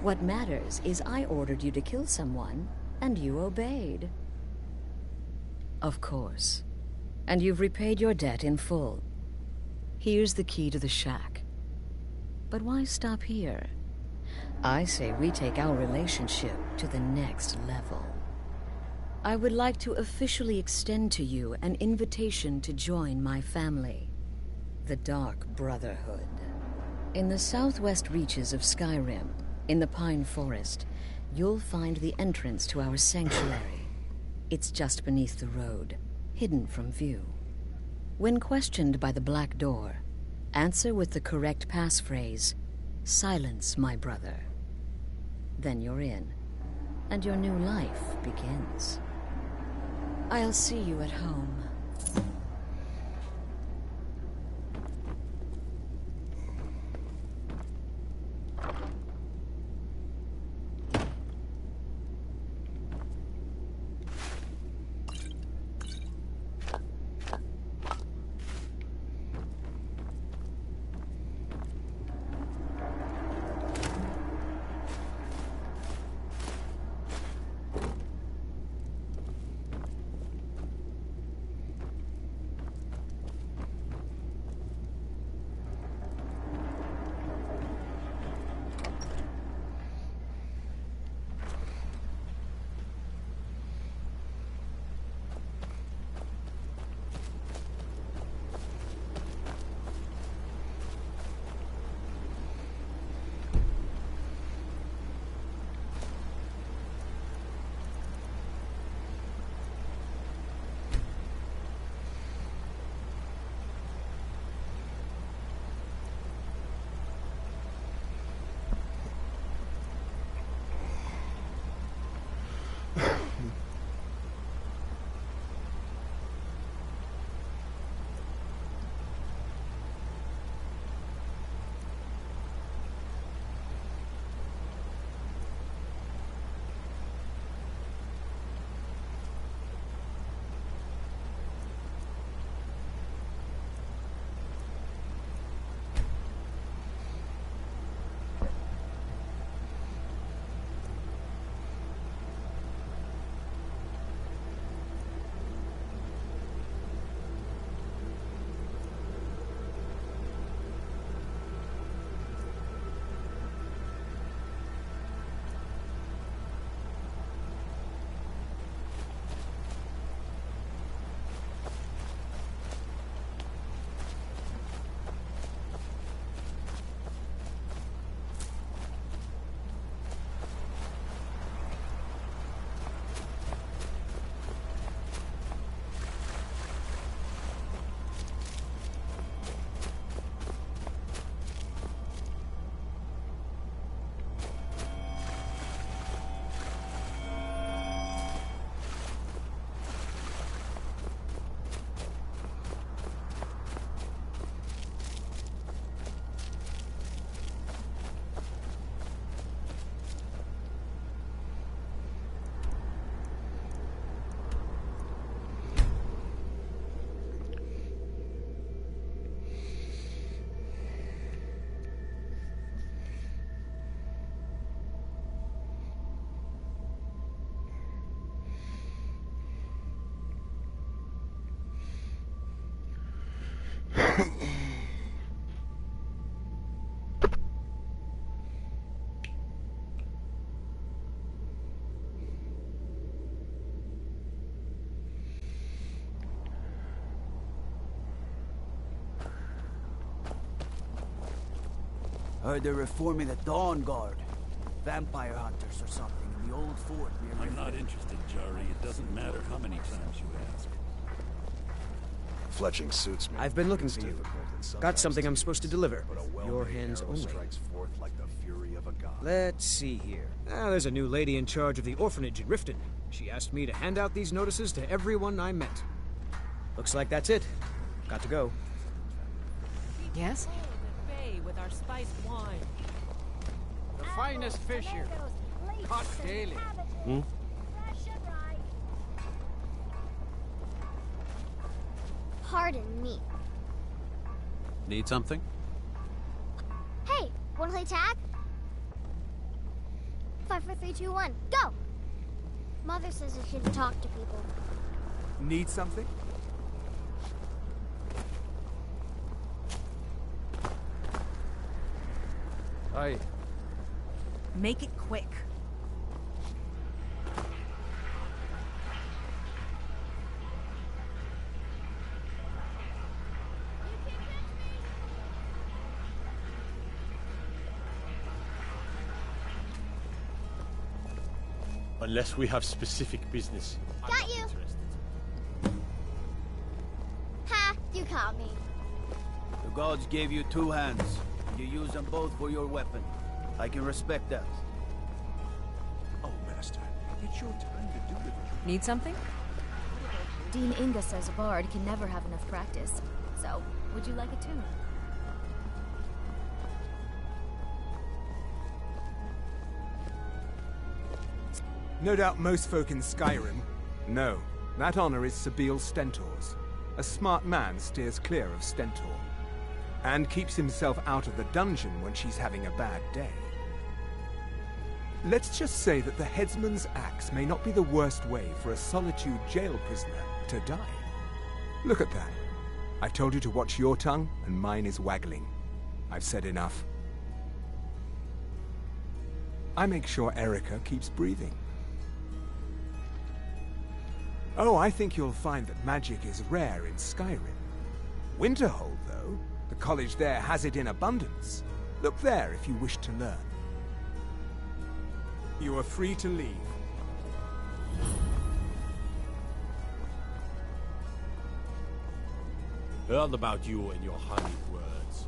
What matters is I ordered you to kill someone, and you obeyed. Of course. And you've repaid your debt in full. Here's the key to the shack. But why stop here? I say we take our relationship to the next level. I would like to officially extend to you an invitation to join my family, the Dark Brotherhood. In the southwest reaches of Skyrim, in the Pine Forest, you'll find the entrance to our sanctuary. It's just beneath the road, hidden from view. When questioned by the Black Door, answer with the correct passphrase, "Silence, my brother." Then you're in, and your new life begins. I'll see you at home. Heard they're reforming the Dawn Guard. Vampire hunters or something in the old fort near I'm not interested, Jari. It doesn't matter how many times you ask. Fletching suits me. I've been looking for you. Got something I'm supposed to deliver. Your hands only. Forth like the fury of a god. Let's see here. There's a new lady in charge of the orphanage in Riften. She asked me to hand out these notices to everyone I met. Looks like that's it. Got to go. Yes? With our spiced wine. The finest fish here. Caught daily. Pardon me. Need something? Hey, wanna play tag? 5, 4, 3, 2, 1, go! Mother says I shouldn't talk to people. Need something? Aye. Make it quick. Unless we have specific business. Got you! Ha! You caught me. The gods gave you 2 hands. You use them both for your weapon. I can respect that. Oh, Master, it's your time to do it. Need something? Dean Inga says a bard can never have enough practice. So, would you like a tune? No doubt most folk in Skyrim know. That honor is Sabeel Stentor's. A smart man steers clear of Stentor. And keeps himself out of the dungeon when she's having a bad day. Let's just say that the headsman's axe may not be the worst way for a Solitude jail prisoner to die. Look at that. I've told you to watch your tongue, and mine is waggling. I've said enough. I make sure Erica keeps breathing. Oh, I think you'll find that magic is rare in Skyrim. Winterhold, though, the college there has it in abundance. Look there if you wish to learn. You are free to leave. Heard about you and your honeyed words.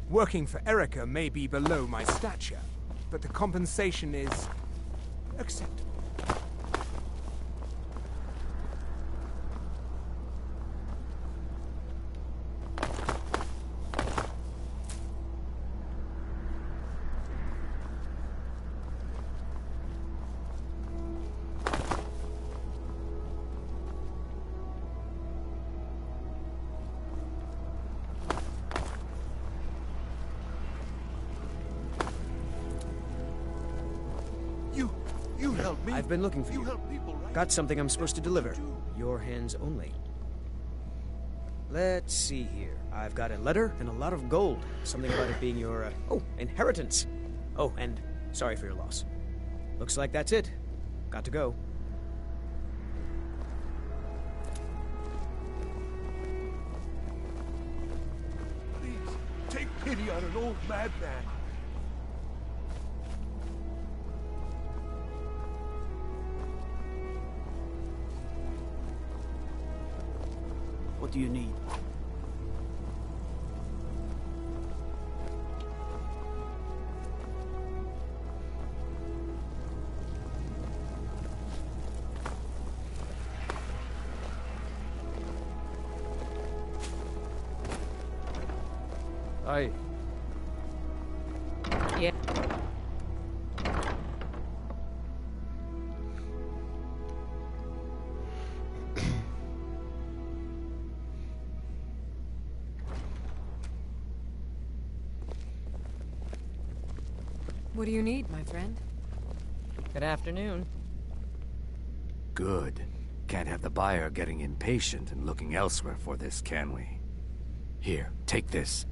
Working for Erica may be below my stature, but the compensation is acceptable. You helped me. I've been looking for you. help people, right? Got something I'm supposed to deliver. Your hands only. Let's see here. I've got a letter and a lot of gold. Something about it being your, inheritance. Oh, and sorry for your loss. Looks like that's it. Got to go. Please, take pity on an old madman. What do you need? Aye. Yeah. What do you need, my friend? Good afternoon. Good. Can't have the buyer getting impatient and looking elsewhere for this, can we? Here, take this.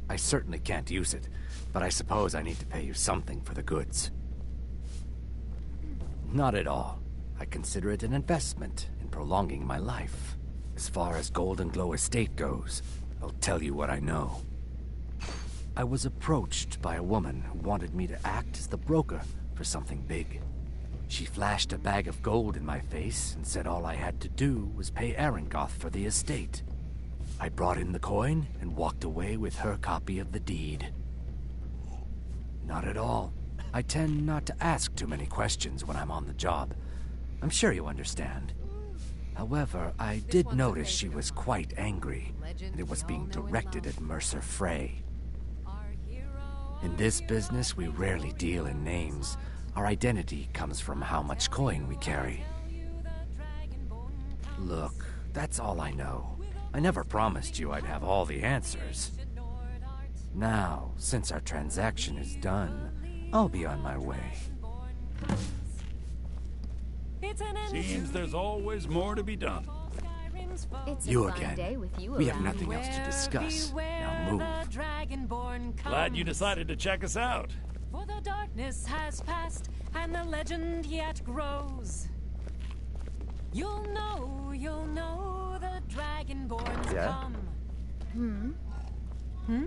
I certainly can't use it, but I suppose I need to pay you something for the goods. Not at all. I consider it an investment in prolonging my life. As far as Golden Glow Estate goes, I'll tell you what I know. I was approached by a woman who wanted me to act as the broker for something big. She flashed a bag of gold in my face and said all I had to do was pay Arangoth for the estate. I brought in the coin and walked away with her copy of the deed. Not at all. I tend not to ask too many questions when I'm on the job. I'm sure you understand. However, I did notice she was quite angry, and it was being directed at Mercer Frey. In this business, we rarely deal in names. Our identity comes from how much coin we carry. Look, that's all I know. I never promised you I'd have all the answers. Now, since our transaction is done, I'll be on my way. Seems there's always more to be done. It's You a fine again. day with you We have around. nothing else to discuss. Now move. Glad you decided to check us out. For the darkness has passed, and the legend yet grows. You'll know the Dragonborn's Yeah? come. Hmm?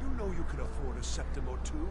You know you can afford a septim or two.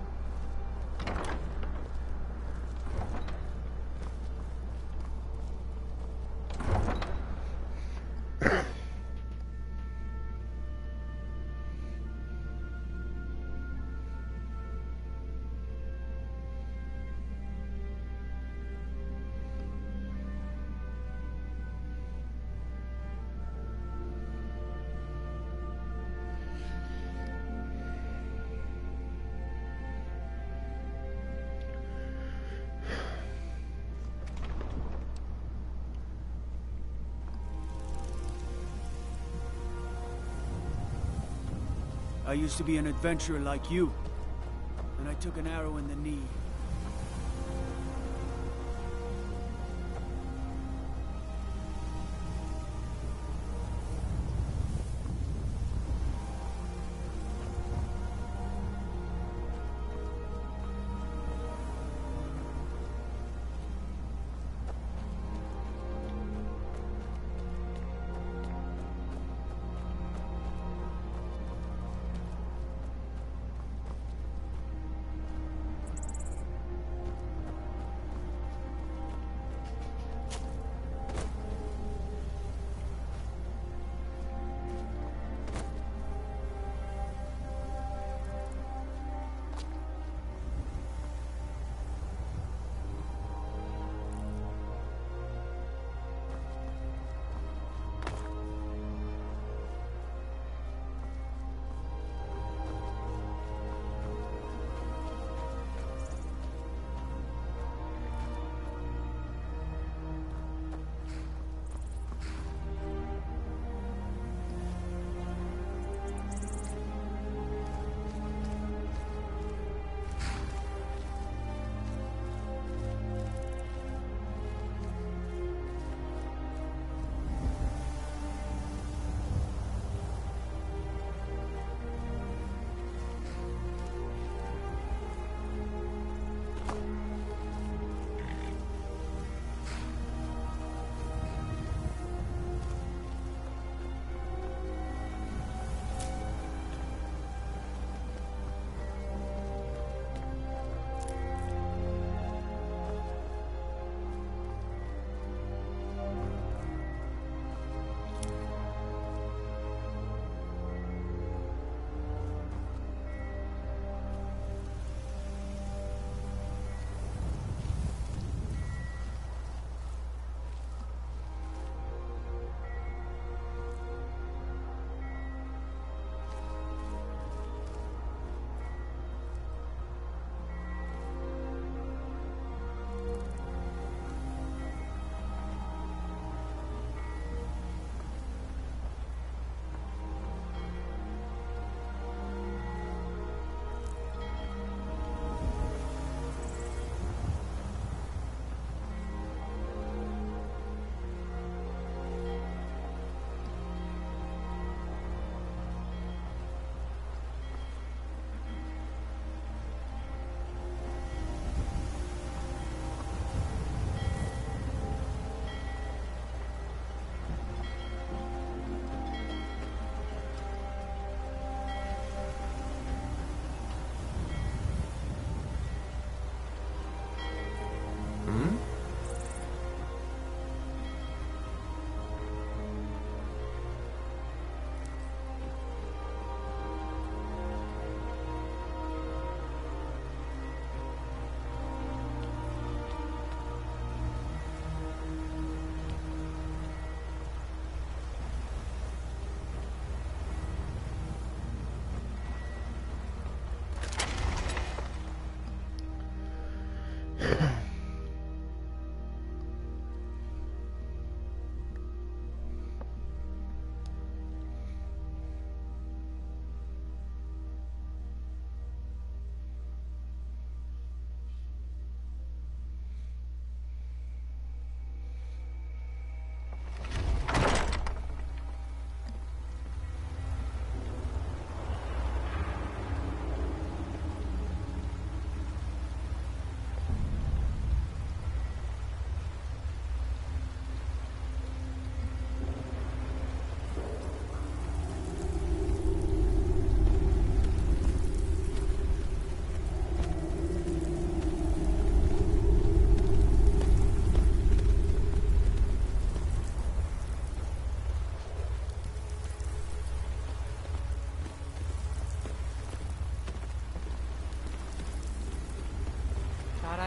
I used to be an adventurer like you, and I took an arrow in the knee.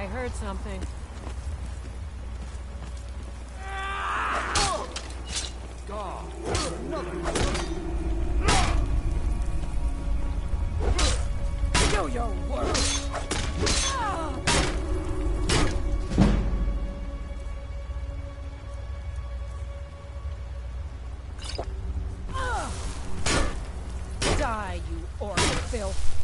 heard something. God, Do your work! Die, you orc filth!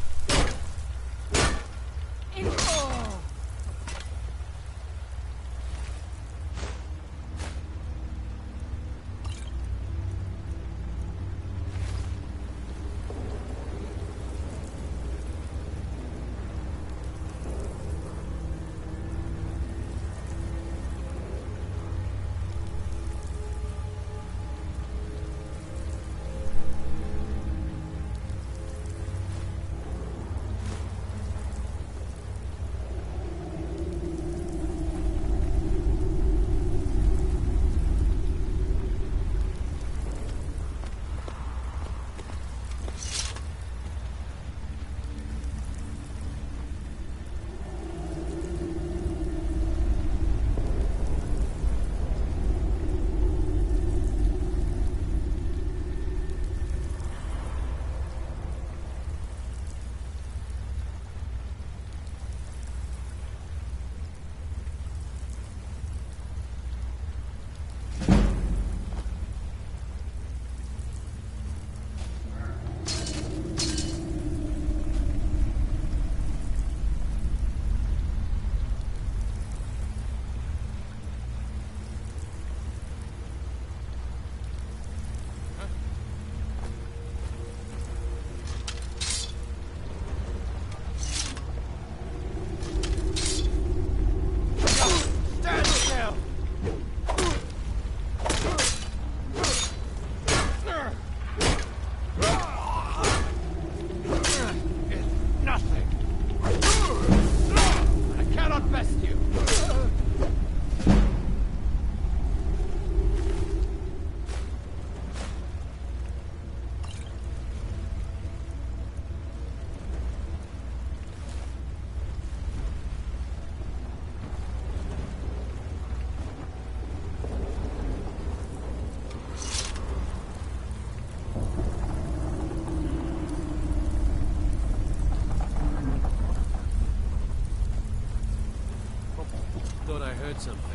thought I heard something.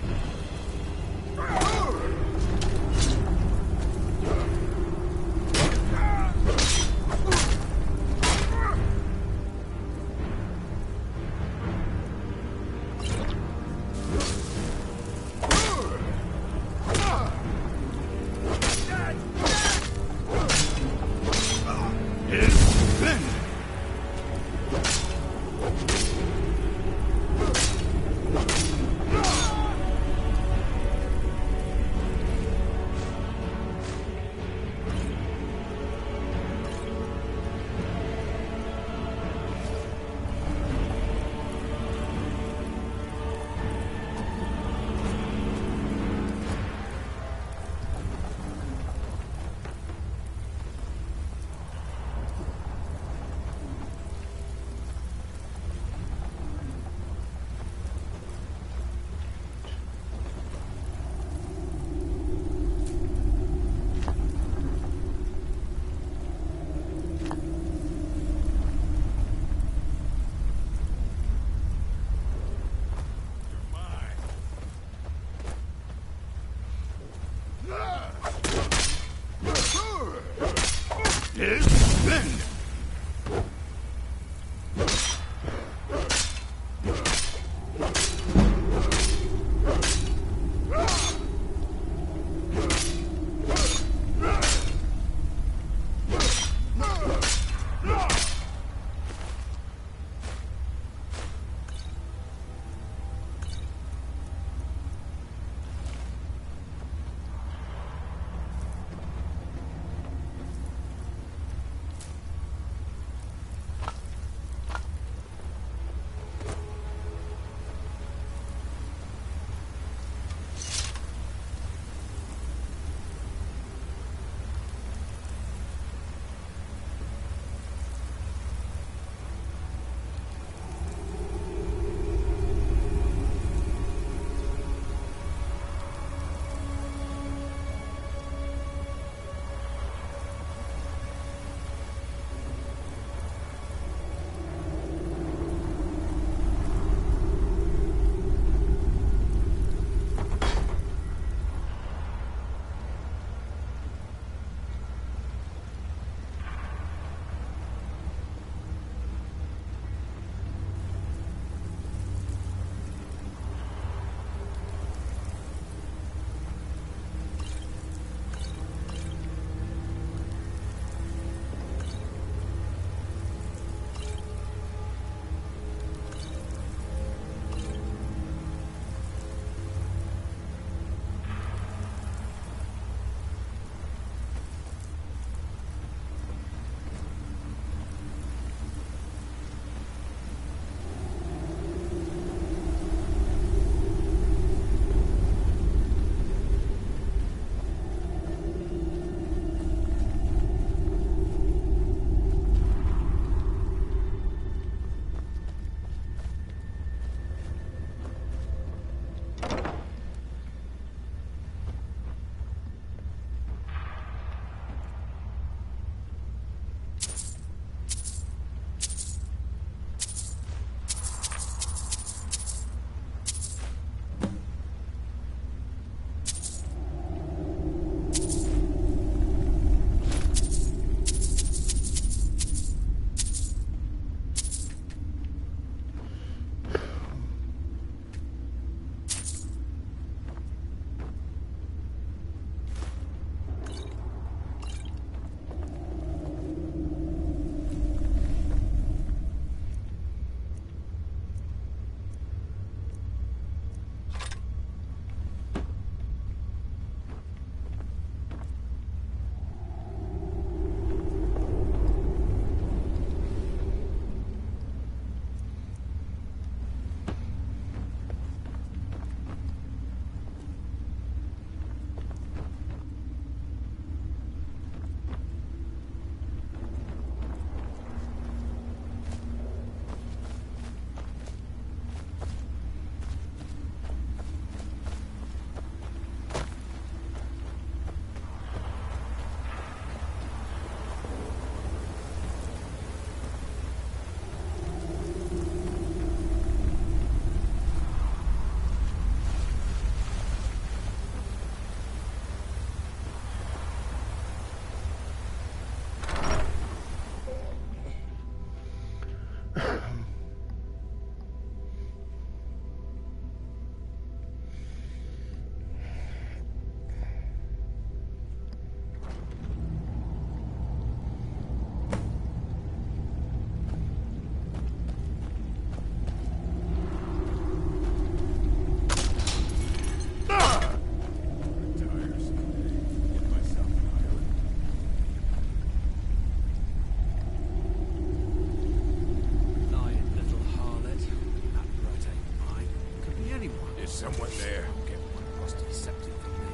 someone there. Get one must accept it from me.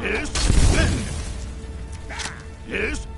Yes, then. Yes, then.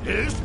Yes?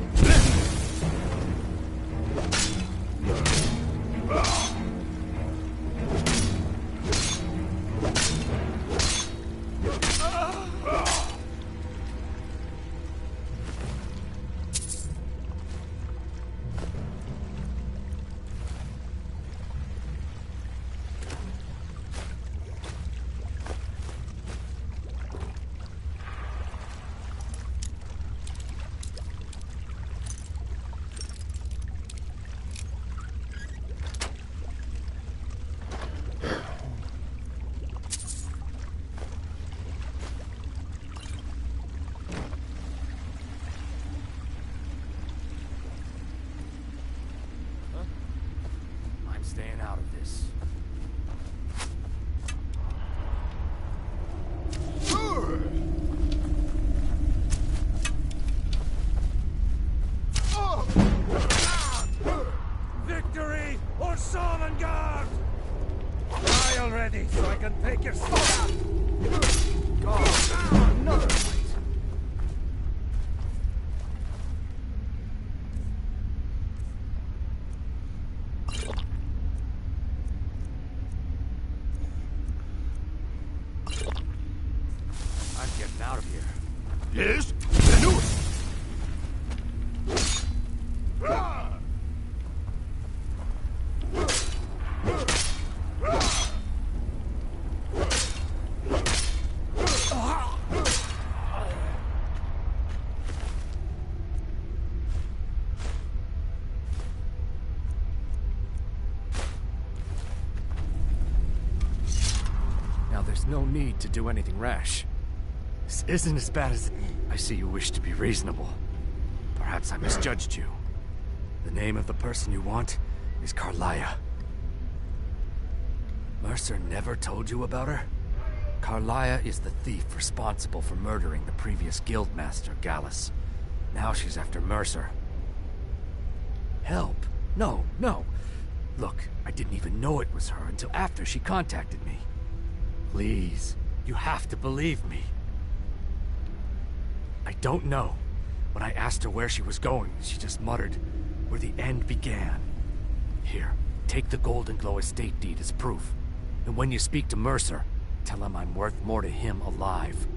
I'm staying out of this. Victory or Sovngarde! Die already so I can take your stuff! God, another fight! I'm getting out of here. Yes? Venus! Now there's no need to do anything rash. This isn't as bad as... I see you wish to be reasonable. Perhaps I misjudged you. The name of the person you want is Carlia. Mercer never told you about her? Carlia is the thief responsible for murdering the previous guildmaster, Gallus. Now she's after Mercer. Help? No, no. Look, I didn't even know it was her until after she contacted me. Please, you have to believe me. I don't know. When I asked her where she was going, she just muttered, where the end began. Here, take the Golden Glow estate deed as proof. And when you speak to Mercer, tell him I'm worth more to him alive.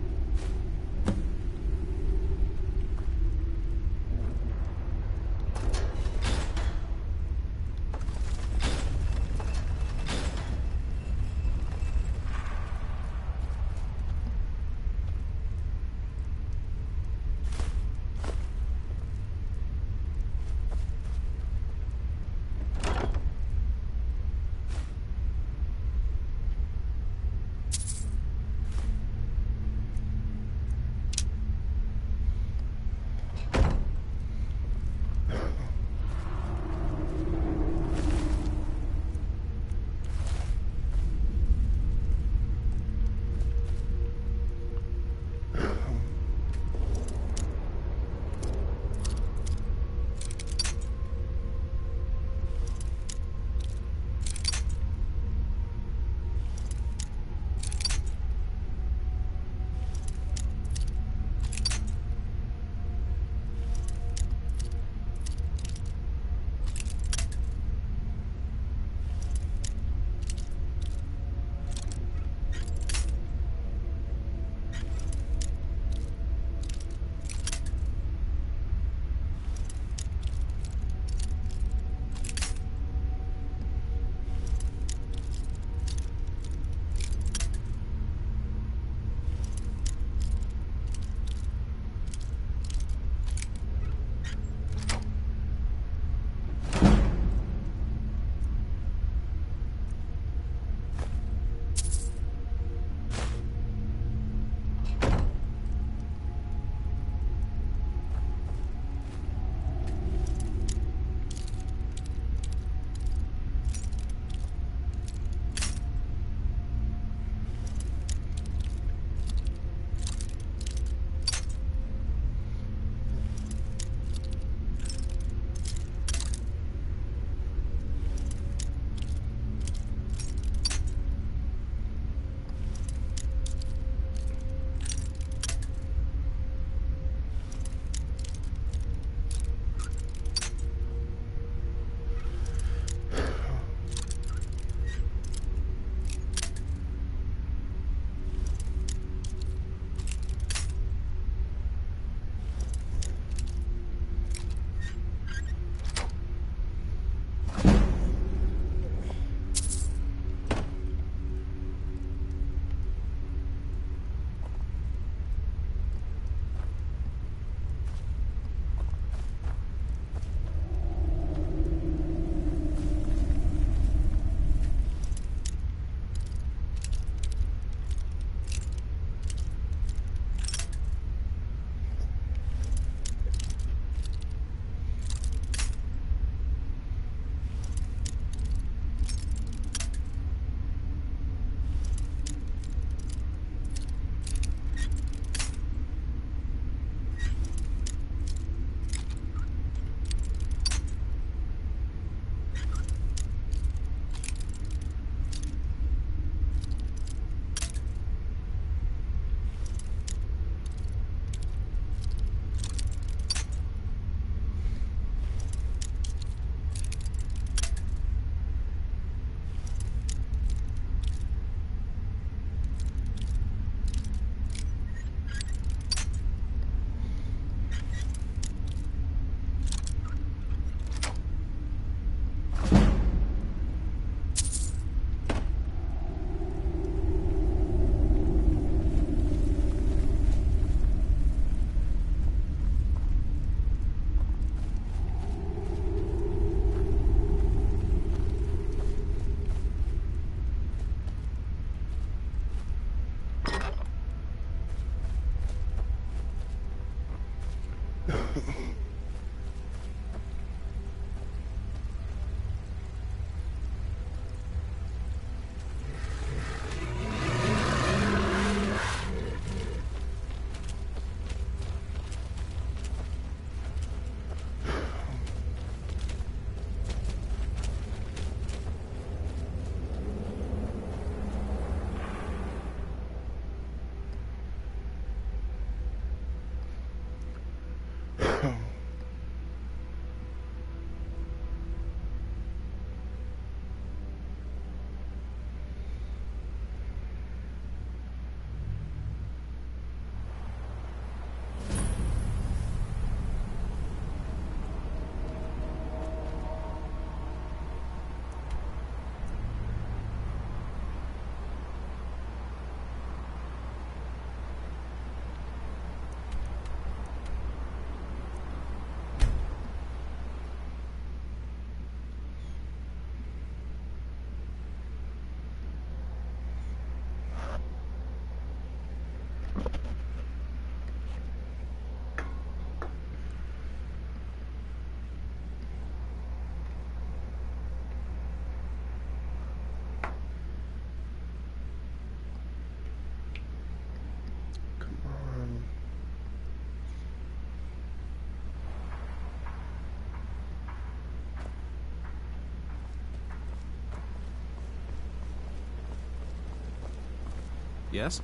Yes?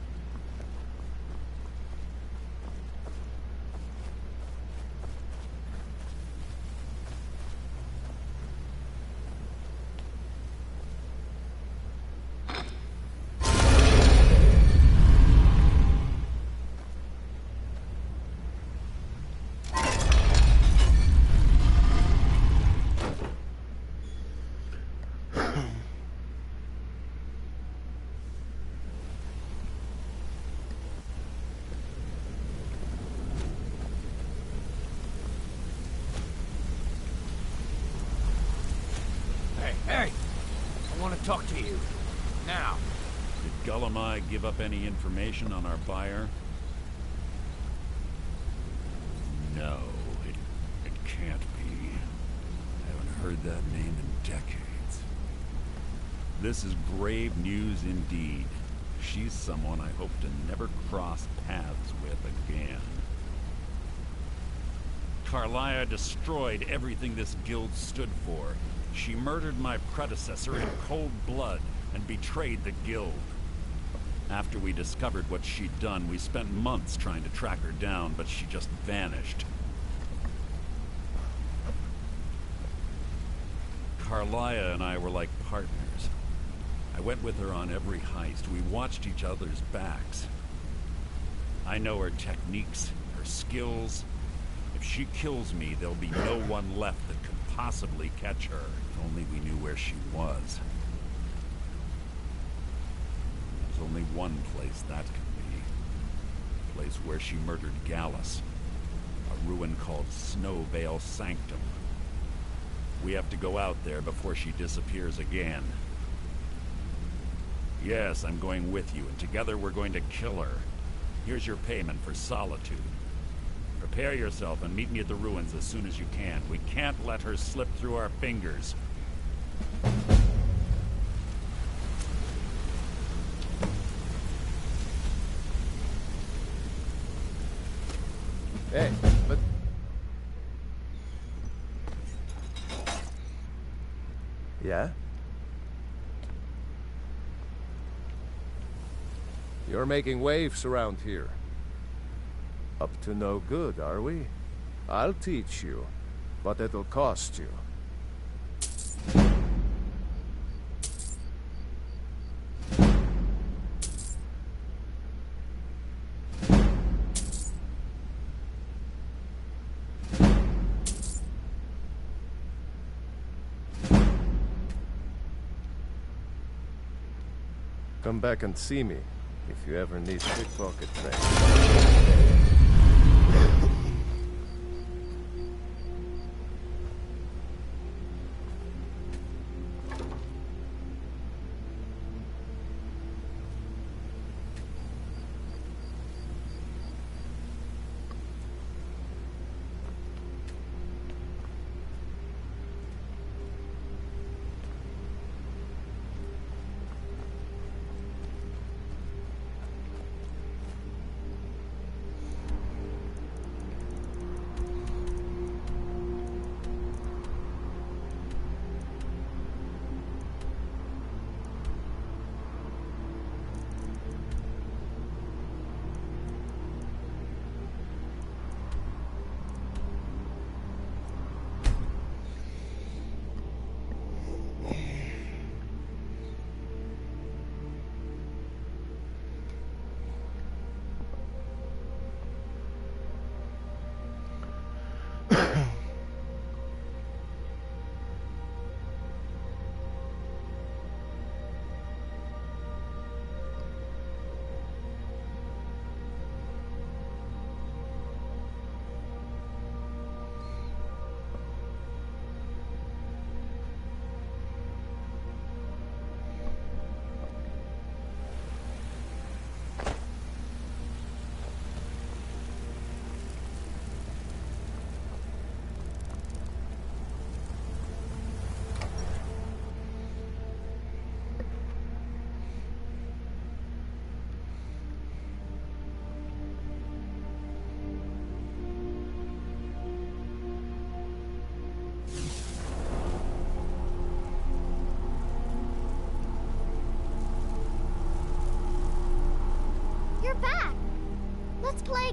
Hey! I want to talk to you. Now. Did Gullamai give up any information on our buyer? No, it can't be. I haven't heard that name in decades. This is grave news indeed. She's someone I hope to never cross paths with again. Carlia destroyed everything this guild stood for. She murdered my predecessor in cold blood and betrayed the guild. After we discovered what she'd done, we spent months trying to track her down, but she just vanished. Carlia and I were like partners. I went with her on every heist. We watched each other's backs. I know her techniques, her skills. If she kills me, there'll be no one left that could possibly catch her. If only we knew where she was. There's only one place that could be. The place where she murdered Gallus. A ruin called Snowvale Sanctum. We have to go out there before she disappears again. Yes, I'm going with you, and together we're going to kill her. Here's your payment for solitude. Prepare yourself and meet me at the ruins as soon as you can. We can't let her slip through our fingers. Hey, but... Yeah? You're making waves around here. Up to no good, are we? I'll teach you, but it'll cost you. Come back and see me if you ever need pickpocket training.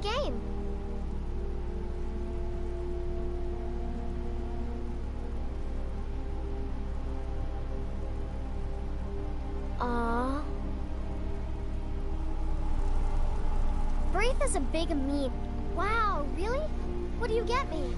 game. Aww. Braith is a big meme. Wow, really? What do you get me?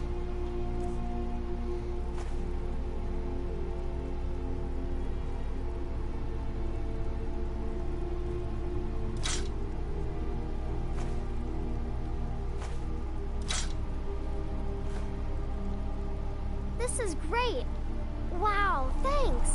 This is great. Wow, thanks.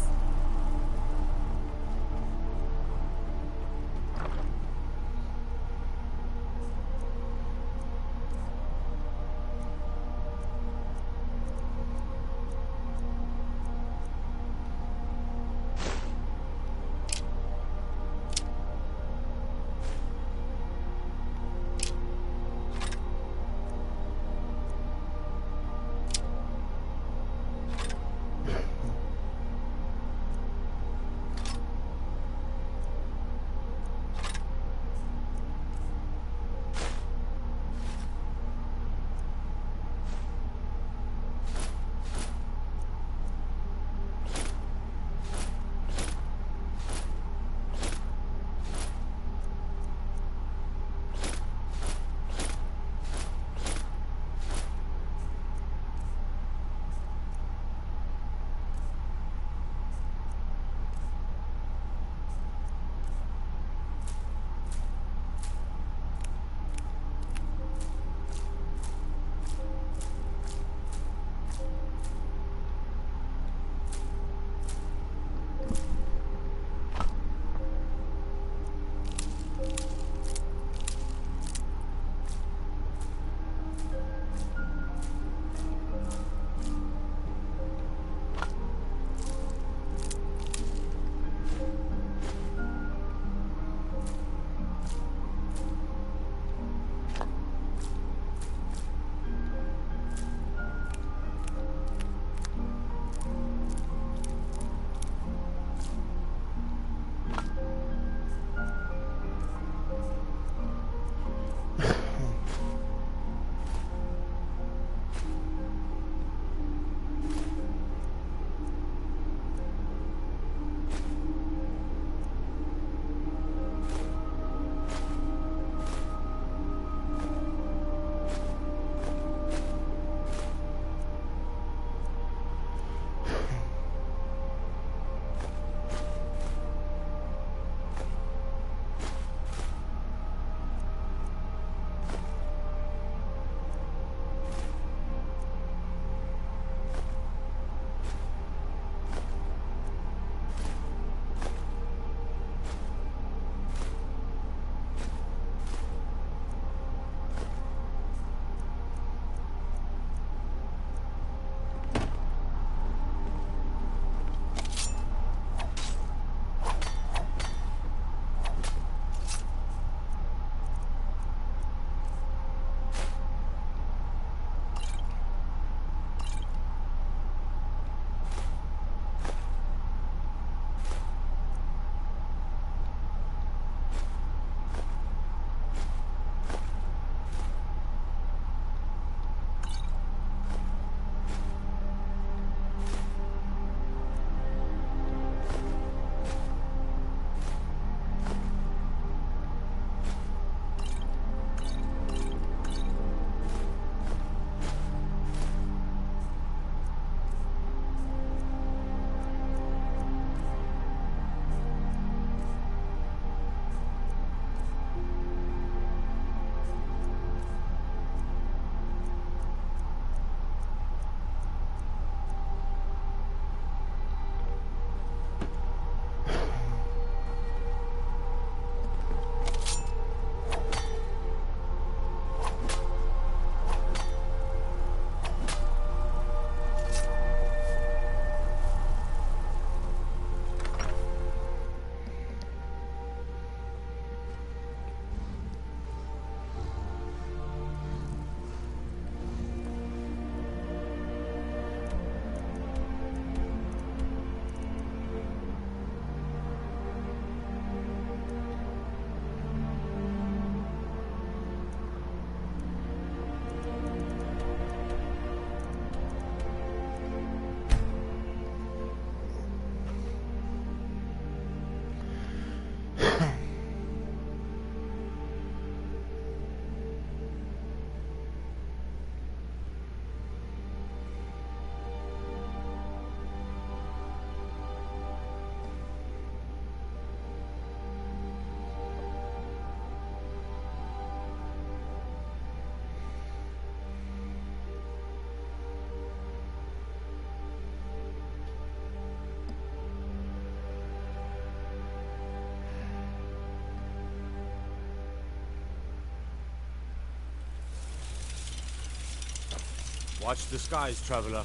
Watch the skies, traveler.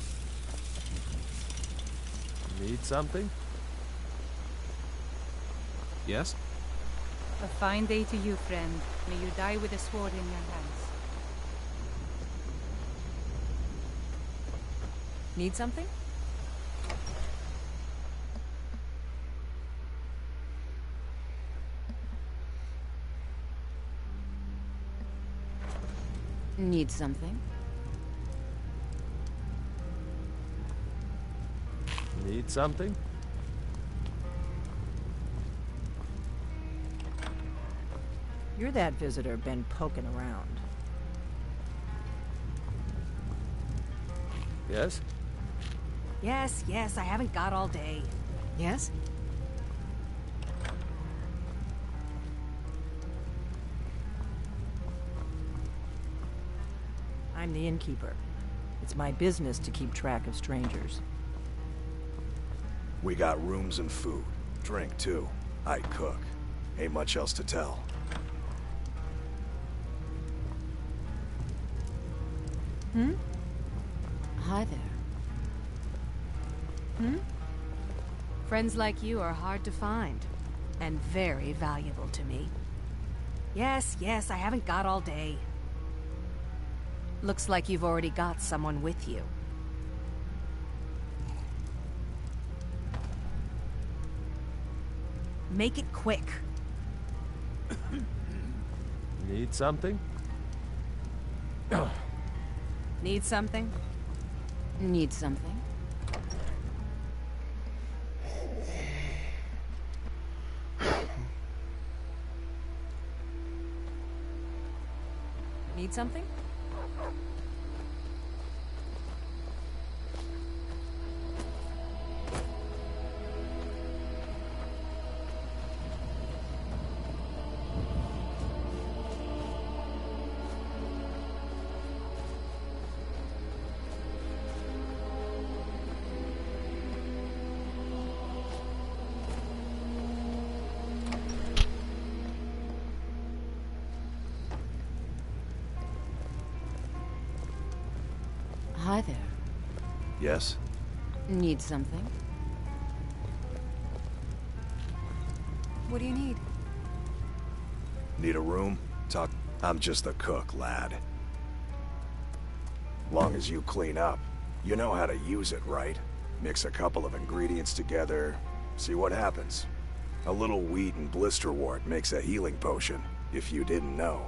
Need something? Yes? A fine day to you, friend. May you die with a sword in your hands. Need something? Need something? Need something? You're that visitor been poking around. Yes? Yes, I haven't got all day. Yes? I'm the innkeeper. It's my business to keep track of strangers. We got rooms and food. Drink, too. I cook. Ain't much else to tell. Hi there. Friends like you are hard to find, and very valuable to me. Yes, I haven't got all day. Looks like you've already got someone with you. Make it quick. Need something? Need something? Need something? Need something? Hi there. Yes? Need something? What do you need? Need a room? Talk. I'm just the cook, lad. Long as you clean up. You know how to use it, right? Mix a couple of ingredients together, see what happens. A little wheat and blisterwort makes a healing potion, if you didn't know.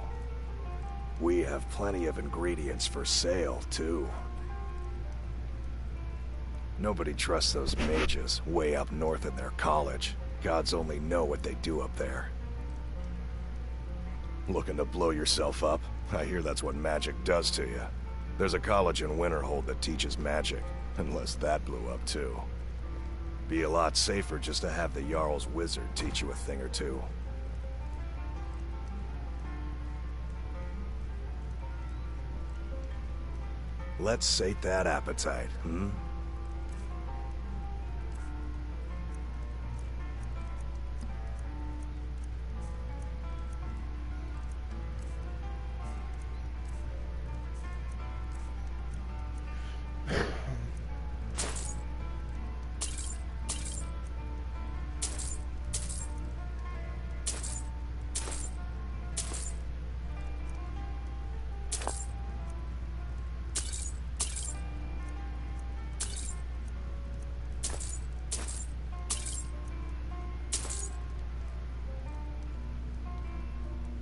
We have plenty of ingredients for sale, too. Nobody trusts those mages way up north in their college. Gods only know what they do up there. Looking to blow yourself up? I hear that's what magic does to you. There's a college in Winterhold that teaches magic, unless that blew up too. Be a lot safer just to have the Jarl's wizard teach you a thing or two. Let's sate that appetite,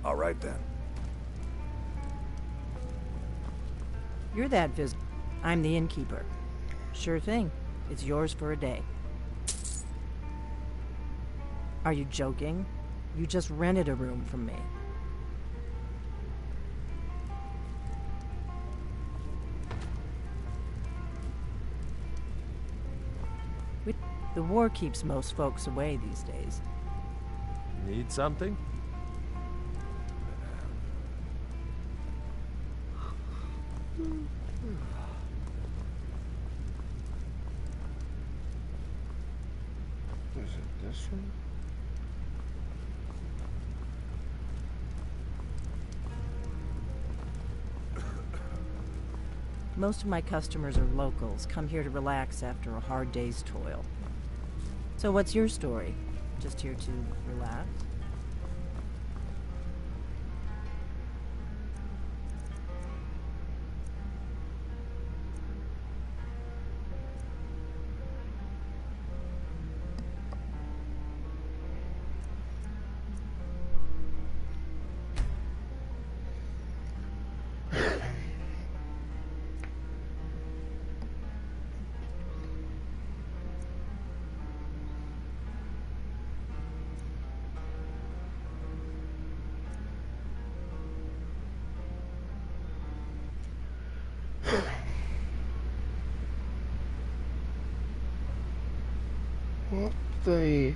All right then. You're that visitor. I'm the innkeeper. Sure thing. It's yours for a day. Are you joking? You just rented a room from me. The war keeps most folks away these days. Need something? Is it this one? Most of my customers are locals, come here to relax after a hard day's toil. So what's your story? Just here to relax? What the